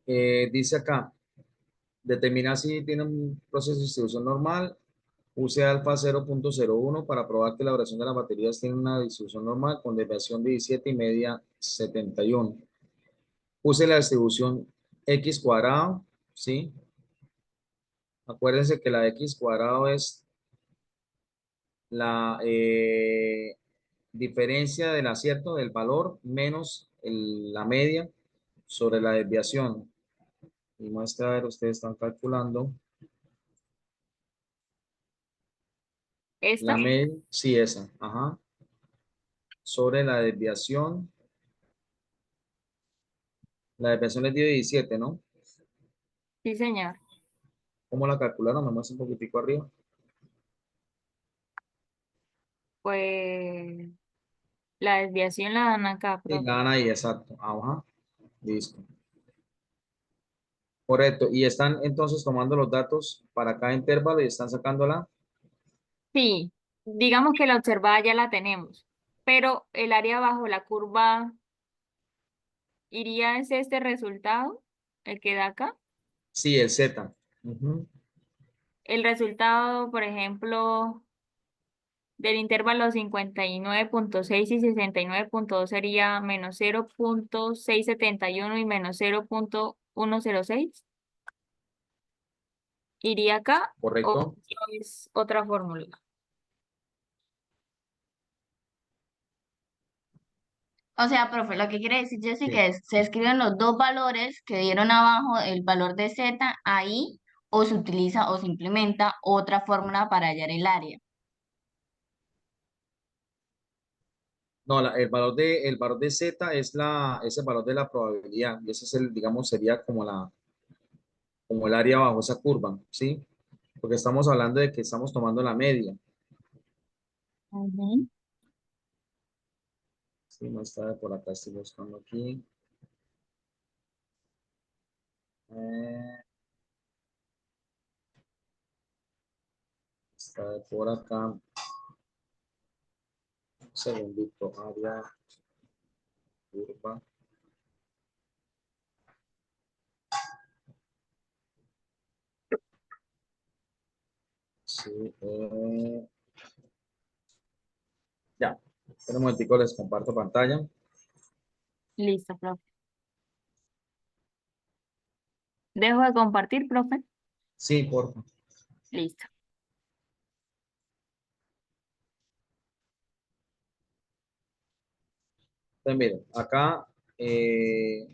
Dice acá, determinar si tiene un proceso de distribución normal. Use alfa 0,01 para probar que la duración de las baterías tiene una distribución normal con desviación de 17 y media 71. Use la distribución x cuadrado, ¿sí? Acuérdense que la x cuadrado es la diferencia del acierto del valor menos la media sobre la desviación. Y muestra, a ver, ustedes están calculando. La ¿Esta? media, sí, esa, ajá, sobre la desviación. La desviación es de 17, ¿no? Sí, señor. ¿Cómo la calcularon? Me muestra un poquitico arriba. Pues la desviación la dan acá, Sí, la profe. dan ahí, exacto. Ajá. Listo. Correcto. Y están entonces tomando los datos para cada intervalo y están sacándola. Sí, digamos que la observada ya la tenemos, pero el área bajo la curva iría es este resultado, el que da acá. Sí, el Z. Ujú. El resultado, por ejemplo, del intervalo 59.6 y 69.2 sería menos 0.671 y menos 0.106. ¿Iría acá o Correcto. es otra fórmula? O sea, profe, lo que quiere decir Sí. Jessica es, se escriben los dos valores que dieron abajo, el valor de Z ahí, o se utiliza o se implementa otra fórmula para hallar el área. No, el valor de Z es el valor de la probabilidad. Y ese es el, digamos, sería como el área bajo esa curva, ¿sí? Porque estamos hablando de que estamos tomando la media. Ujú. Sí, no está por acá, estoy buscando aquí. Eh, está por acá. Un segundito, área, curva. Sí, ya. En un momentico les comparto pantalla. Listo, profe. Dejo de compartir, profe. Sí, por favor. Listo. Entonces, miren, acá, a ver,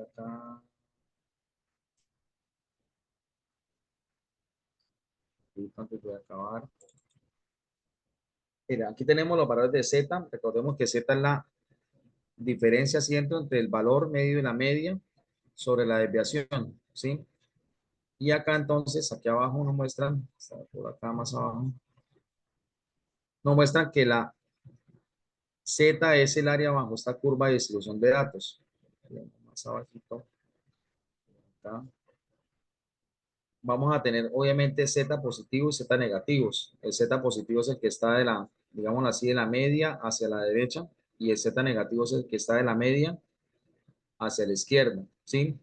acá, y antes de acabar. Mira, aquí tenemos los valores de Z. Recordemos que Z es la diferencia siempre entre el valor medio y la media sobre la desviación, ¿sí? Y acá entonces, aquí abajo nos muestran, está por acá más abajo, nos muestran que la Z es el área bajo esta curva de distribución de datos. Más abajito, acá. Vamos a tener obviamente Z positivos y Z negativos. El Z positivo es el que está de la, digamos así, de la media hacia la derecha y el Z negativo es el que está de la media hacia la izquierda, ¿sí?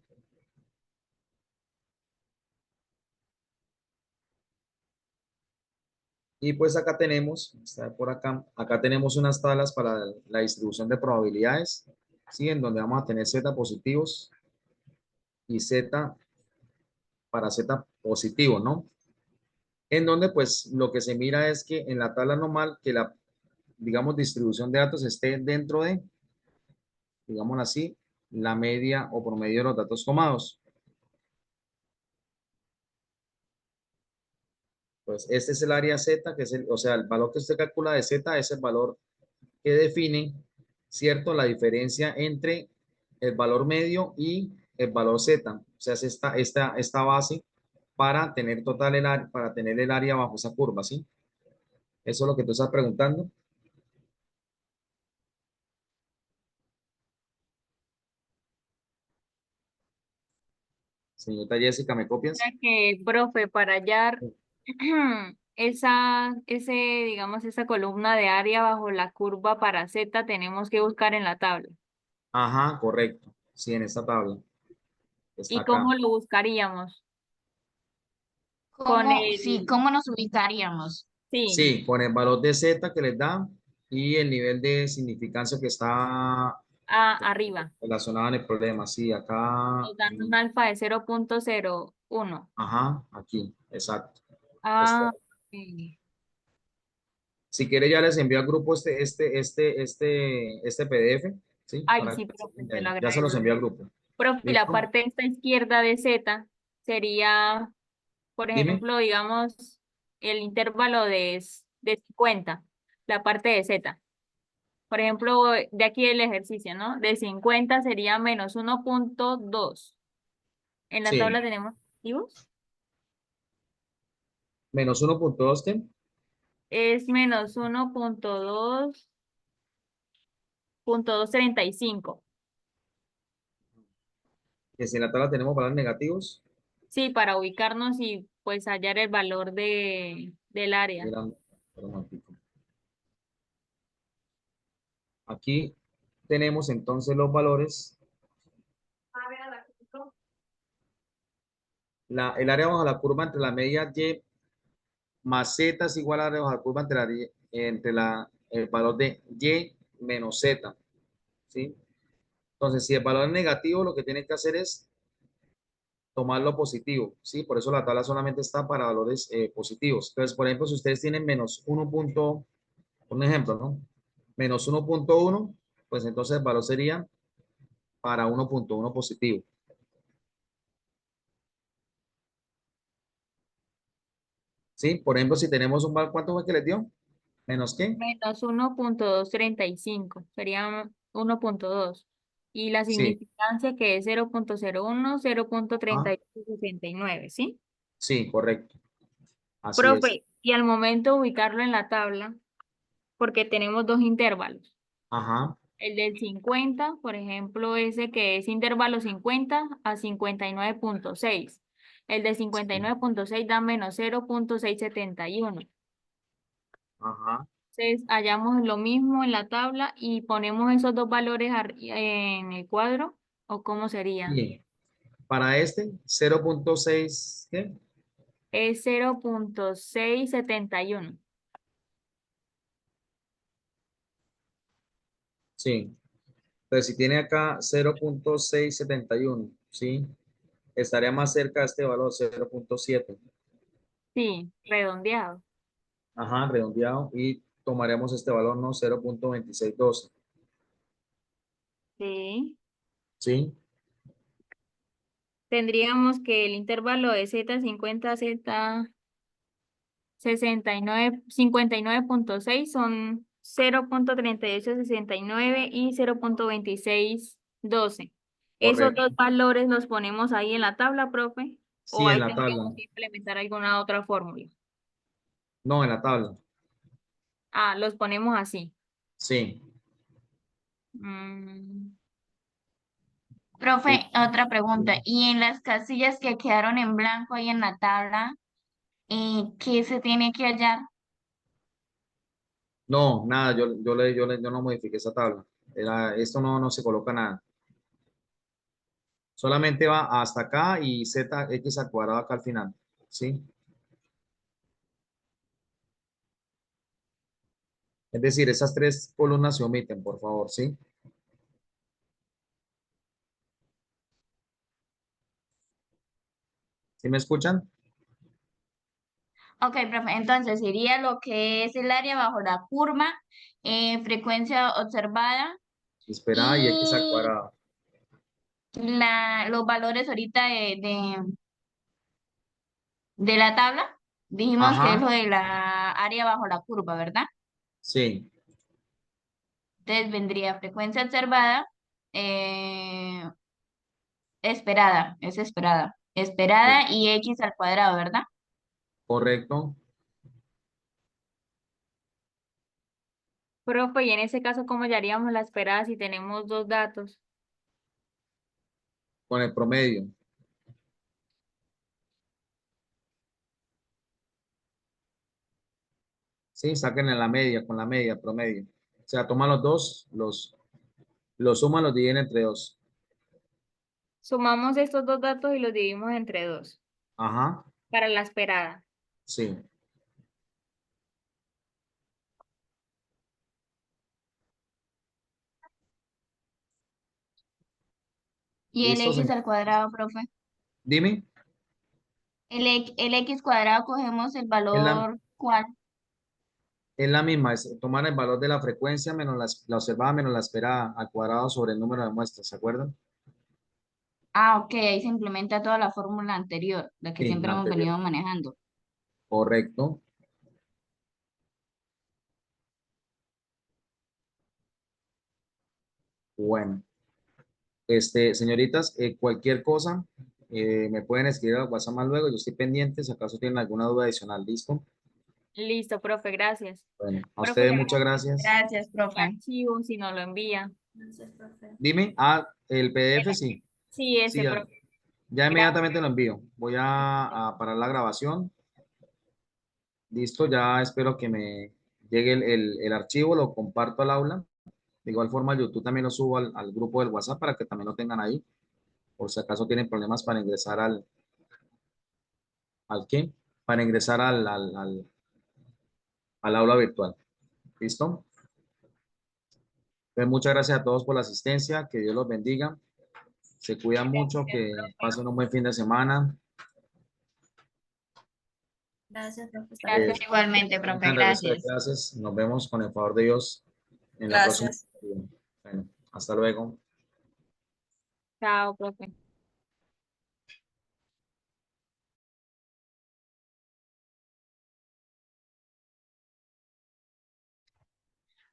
Y pues acá tenemos, está por acá tenemos unas tablas para la distribución de probabilidades, ¿sí? En donde vamos a tener Z positivos y Z para Z positivo, ¿no? En donde pues lo que se mira es que en la tabla normal que la, digamos, distribución de datos esté dentro de, digamos así, la media o promedio de los datos tomados. Pues este es el área Z, que es el, o sea, el valor que usted calcula de Z es el valor que define, ¿cierto? La diferencia entre el valor medio y el valor Z. O sea, es esta base para tener total el área, para tener el área bajo esa curva, ¿sí? Eso es lo que tú estás preguntando. Señorita Jessica, ¿me copias? Mira que, profe, para hallar digamos, esa columna de área bajo la curva para Z tenemos que buscar en la tabla. Ajá, correcto. Sí, en esta tabla. Está ¿Y cómo acá. lo buscaríamos? Con ¿Cómo, sí, el, cómo nos ubicaríamos? sí, Sí, con el valor de Z que les da y el nivel de significancia que está arriba. relacionado en el problema. Sí, acá. Nos dan un alfa de 0.01. Ajá, aquí, exacto. Este, Ah, ok. si quiere ya les envío al grupo este PDF, ¿sí? Ay, Para sí, que se profe, den de te lo ahí. Ya se los agradezco. envío al grupo. Profe, y la ¿Listo? parte esta izquierda de Z sería, por Dime. ejemplo, digamos, el intervalo de 50, la parte de Z. Por ejemplo, de aquí el ejercicio, ¿no? De 50 sería menos 1.2. En la Sí, tabla tenemos activos. menos 1.2, ¿qué? Es menos 1.2.235. Que si en la tabla tenemos valores negativos, Sí, para ubicarnos y pues hallar el valor del área. eran, perdón, un momentico. Aquí tenemos entonces los valores. El área bajo la curva entre la media y más z es igual al área bajo la curva el valor de y menos z, ¿sí? Entonces, si el valor es negativo, lo que tienen que hacer es tomarlo positivo, ¿sí? Por eso la tabla solamente está para valores positivos. Entonces, por ejemplo, si ustedes tienen menos 1. Un ejemplo, ¿no? Menos 1.1, pues entonces el valor sería para 1.1 positivo. ¿Sí? Por ejemplo, si tenemos un valor, ¿cuánto fue que les dio? ¿Menos qué? Menos 1.235, sería 1.2. Y la Sí. significancia que es 0.01, Ah, 0.3869, ¿sí? sí, correcto. Así es. Profe, y al momento de ubicarlo en la tabla, porque tenemos dos intervalos. Ajá. El del 50, por ejemplo, ese que es intervalo 50 a 59.6. El de Sí. 59.6 da menos 0.671. Ajá. Entonces, hallamos lo mismo en la tabla y ponemos esos dos valores en el cuadro, ¿o cómo sería? Bien. Para este, 0.6, ¿qué? Es 0.671. Sí. Entonces, si tiene acá 0.671, ¿sí? Estaría más cerca de este valor, 0.7. Sí, redondeado. Ajá, redondeado. Y tomaremos este valor, ¿no? 0.2612. Sí. ¿Sí? Tendríamos que el intervalo de Z50 a Z69, 59.6 son 0.3869 y 0.2612. Esos dos Correcto. valores los ponemos ahí en la tabla, profe, o Sí, en ahí la tabla. tendríamos que implementar alguna otra fórmula. No, en la tabla. Ah, los ponemos así. Sí. Mm, Sí. Profe, otra pregunta. ¿Y en las casillas que quedaron en blanco ahí en la tabla, qué se tiene que hallar? No, nada, yo no modifiqué esa tabla. Esto no se coloca nada. Solamente va hasta acá y x al cuadrado acá al final. ¿Sí? Es decir, esas tres columnas se omiten, por favor, ¿sí? ¿Sí me escuchan? Ok, profe, entonces sería lo que es el área bajo la curva, frecuencia observada Esperada y x al y cuadrado. los valores ahorita de la tabla. Dijimos que es Ajá, lo de la área bajo la curva, ¿verdad? sí, Entonces vendría frecuencia observada, eh, esperada, es esperada. sí, Esperada y x al cuadrado, ¿verdad? correcto. profe, y en ese caso, ¿cómo haríamos la esperada si tenemos dos datos? Con el promedio. Sí, saquen en la media, con la media, promedio. O sea, toman los dos, los suman, los dividen entre dos. Sumamos estos dos datos y los dividimos entre dos Ajá, para la esperada. sí, Y el listo, x señor. al cuadrado, profe. Dime, El x cuadrado cogemos el es la, valor, ¿cuál? es la misma, es tomar el valor de la frecuencia menos la observada menos la esperada al cuadrado sobre el número de muestras, ¿se acuerdan? Ah, ok, ahí se implementa toda la fórmula anterior, la que Sí, siempre la hemos anterior. venido manejando. Correcto. Bueno, señoritas, cualquier cosa, me pueden escribir al WhatsApp más luego, yo estoy pendiente, si acaso tienen alguna duda adicional, ¿listo? Listo, profe, gracias. Bueno, a Profe, ustedes muchas quedamos gracias. Gracias, el profe. archivo si nos lo envía. Dime, el PDF sí. Sí, Sí, ese, ya, profe. ya Gracias. inmediatamente lo envío. Voy a parar la grabación. Listo, ya espero que me llegue el archivo, lo comparto al aula. De igual forma, YouTube también lo subo al grupo del WhatsApp para que también lo tengan ahí, por si acaso tienen problemas para ingresar ¿al qué? Para ingresar al aula virtual. ¿Listo? Pues muchas gracias a todos por la asistencia, que Dios los bendiga, se cuidan mucho, que pasen un buen fin de semana. Gracias, profe. Hasta luego. Gracias. Eh, Igualmente, profe, tengan el resto de gracias. clases. Nos vemos con el favor de Dios en la próxima. Gracias. Bueno, hasta luego. Chao, profe.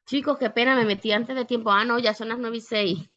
Chicos, qué pena, me metí antes de tiempo. Ah, no, ya son las 9:06.